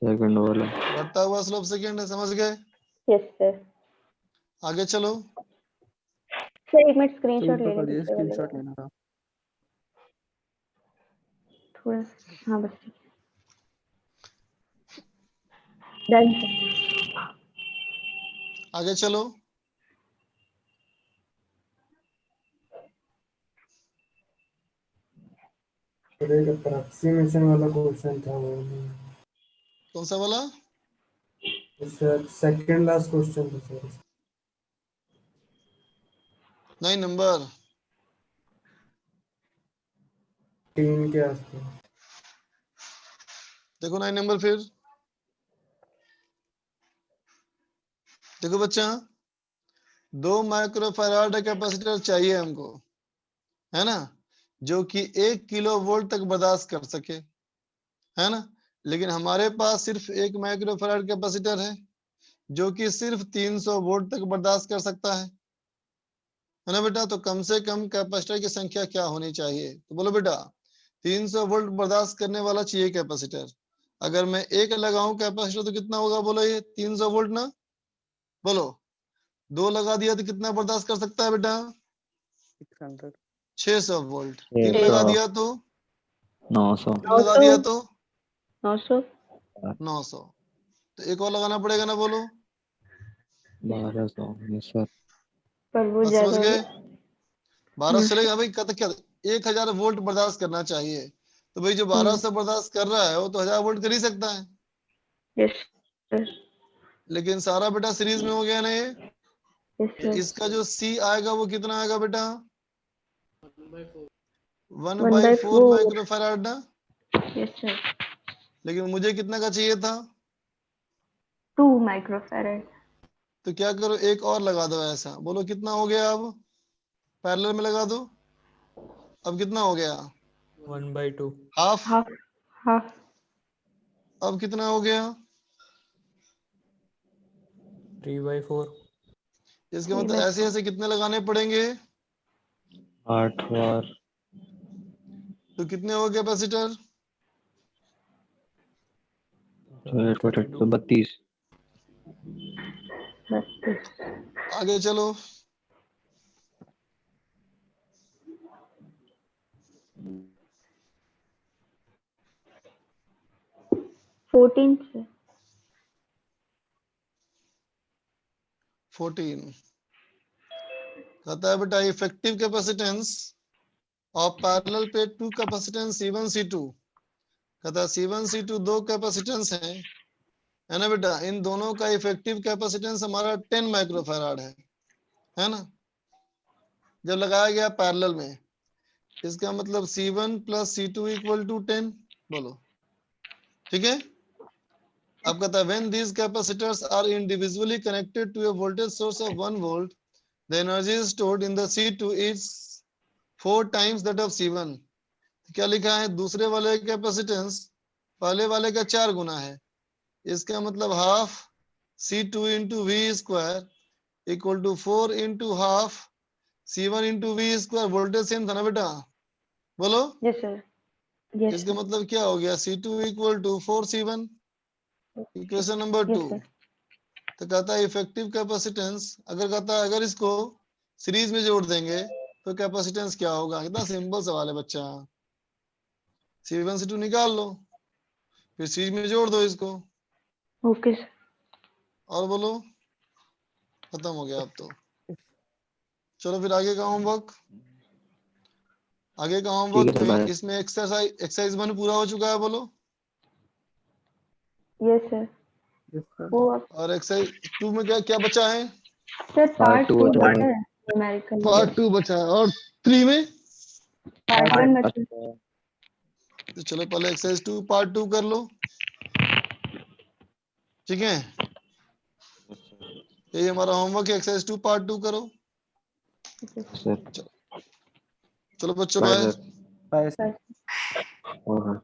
सेकंड वाला। घटता हुआ स्लोप सेकंड है, समझ गए। Yes sir. आगे चलो। सर एक मिनट तो स्क्रीनशॉट ऊपर ले कर लें दिया, पिछले वाले स्क्रीनशॉट का। लेना था। थोड़ा हाँ बस ठीक है। Done sir. आगे चलो। तो एक अप्रोक्सीमेशन वाला क्वेश्चन था वो, कौन सा वाला? सर सेकंड लास्ट क्वेश्चन था सर। 9 नंबर। 3 के आसपास। देखो 9 नंबर फिर। देखो बच्चा, 2 माइक्रोफैराड कैपेसिटर चाहिए हमको, है ना, जो कि 1 किलो वोल्ट तक बर्दाश्त कर सके, है ना। लेकिन हमारे पास सिर्फ 1 माइक्रोफैराड कैपेसिटर है जो कि सिर्फ 300 वोल्ट तक बर्दाश्त कर सकता है ना बेटा। तो कम से कम कैपेसिटर की संख्या क्या होनी चाहिए? तो बोलो बेटा 300 वोल्ट बर्दाश्त करने वाला चाहिए कैपेसिटर। अगर मैं एक लगाऊं कैपेसिटर तो कितना होगा? बोलो ये 300 वोल्ट ना। बोलो 2 लगा दिया तो कितना बर्दाश्त कर सकता है बेटा? 600 वोल्ट। 3 लगा दिया तो 900 3 लगा दिया तो 900 900। तो एक और लगाना पड़ेगा ना। बोलो 1200। Yes sir. पर वो बस समझ ज्यादा हो गए? गया। 1200 चलेगा भाई? क्या 1000 वोल्ट बर्दाश्त करना चाहिए, तो भाई जो 1200 बर्दाश्त कर रहा है वो तो 1000 वोल्ट कर ही सकता है। Yes sir. लेकिन सारा बेटा सीरीज में हो गया ना ये। यस तो सर। इसका जो सी आएगा वो कितना आएगा बेटा? 1 1 बाई by 4 4। माइक्रोफैराड ना। Yes sir. लेकिन मुझे कितना का चाहिए था? 2 माइक्रोफैराड। तो क्या करो, एक और लगा दो ऐसा। बोलो कितना हो गया? अब पैरेलल में लगा दो। अब कितना हो गया? 1/2। हाफ। Half half. अब कितना हो गया? 3/4। इसके मतलब ऐसे ऐसे कितने लगाने पड़ेंगे? 8 बार। तो कितने हो गए कैपेसिटर? 32। आगे चलो। 14 से 14 कहता है बेटा इफेक्टिव कैपेसिटेंस ऑफ पैरेलल पे 2 कैपेसिटेंस C1 C2। कहता है C1 C2 2 कैपेसिटेंस है ना बेटा। इन दोनों का इफेक्टिव कैपेसिटेंस हमारा 10 माइक्रोफैराड है ना, जब लगाया गया पैरेलल में। इसका मतलब C1 plus C2 equal to 10। बोलो ठीक है। अब कहता है when these capacitors are individually connected to a voltage source of 1 volt, the energy stored in the C2 is 4 times that of C1। क्या लिखा है? दूसरे वाले कैपेसिटेंस पहले वाले का 4 गुना है। इसका मतलब half C2 into V square equal to 4 into half C1 into V square. Voltage same था ना बेटा? बोलो। Yes sir. यस इसका मतलब क्या हो गया? C2 equal to 4C1। Equation number 2। तो कहता है इफेक्टिव कैपेसिटेंस, अगर कहता है अगर इसको सीरीज में जोड़ देंगे तो कैपेसिटेंस क्या होगा? कितना सिंपल सवाल है बच्चा। C1 C2 निकाल लो, फिर सीरीज में जोड़ दो इसको। Okay sir. और बोलो खत्म हो गया अब तो। चलो फिर आगे का होमवर्क। आगे का होमवर्क में इसमें एक्सरसाइज 1 पूरा हो चुका है। बोलो यस सर। वो और एक्सरसाइज 2 में क्या क्या बचा है? सर पार्ट 2 बचा है। है न्यूमेरिकल। पार्ट 2 बचा है। और 3 में पार्ट 1 बचा है। तो चलो पहले एक्सरसाइज 2 पार्ट 2 कर लो, ठीक है। यही हमारा होमवर्क है, एक्सरसाइज 2 पार्ट 2 करो। सर चलो बच्चों bye bye. Sir. Bye sir. Sir. और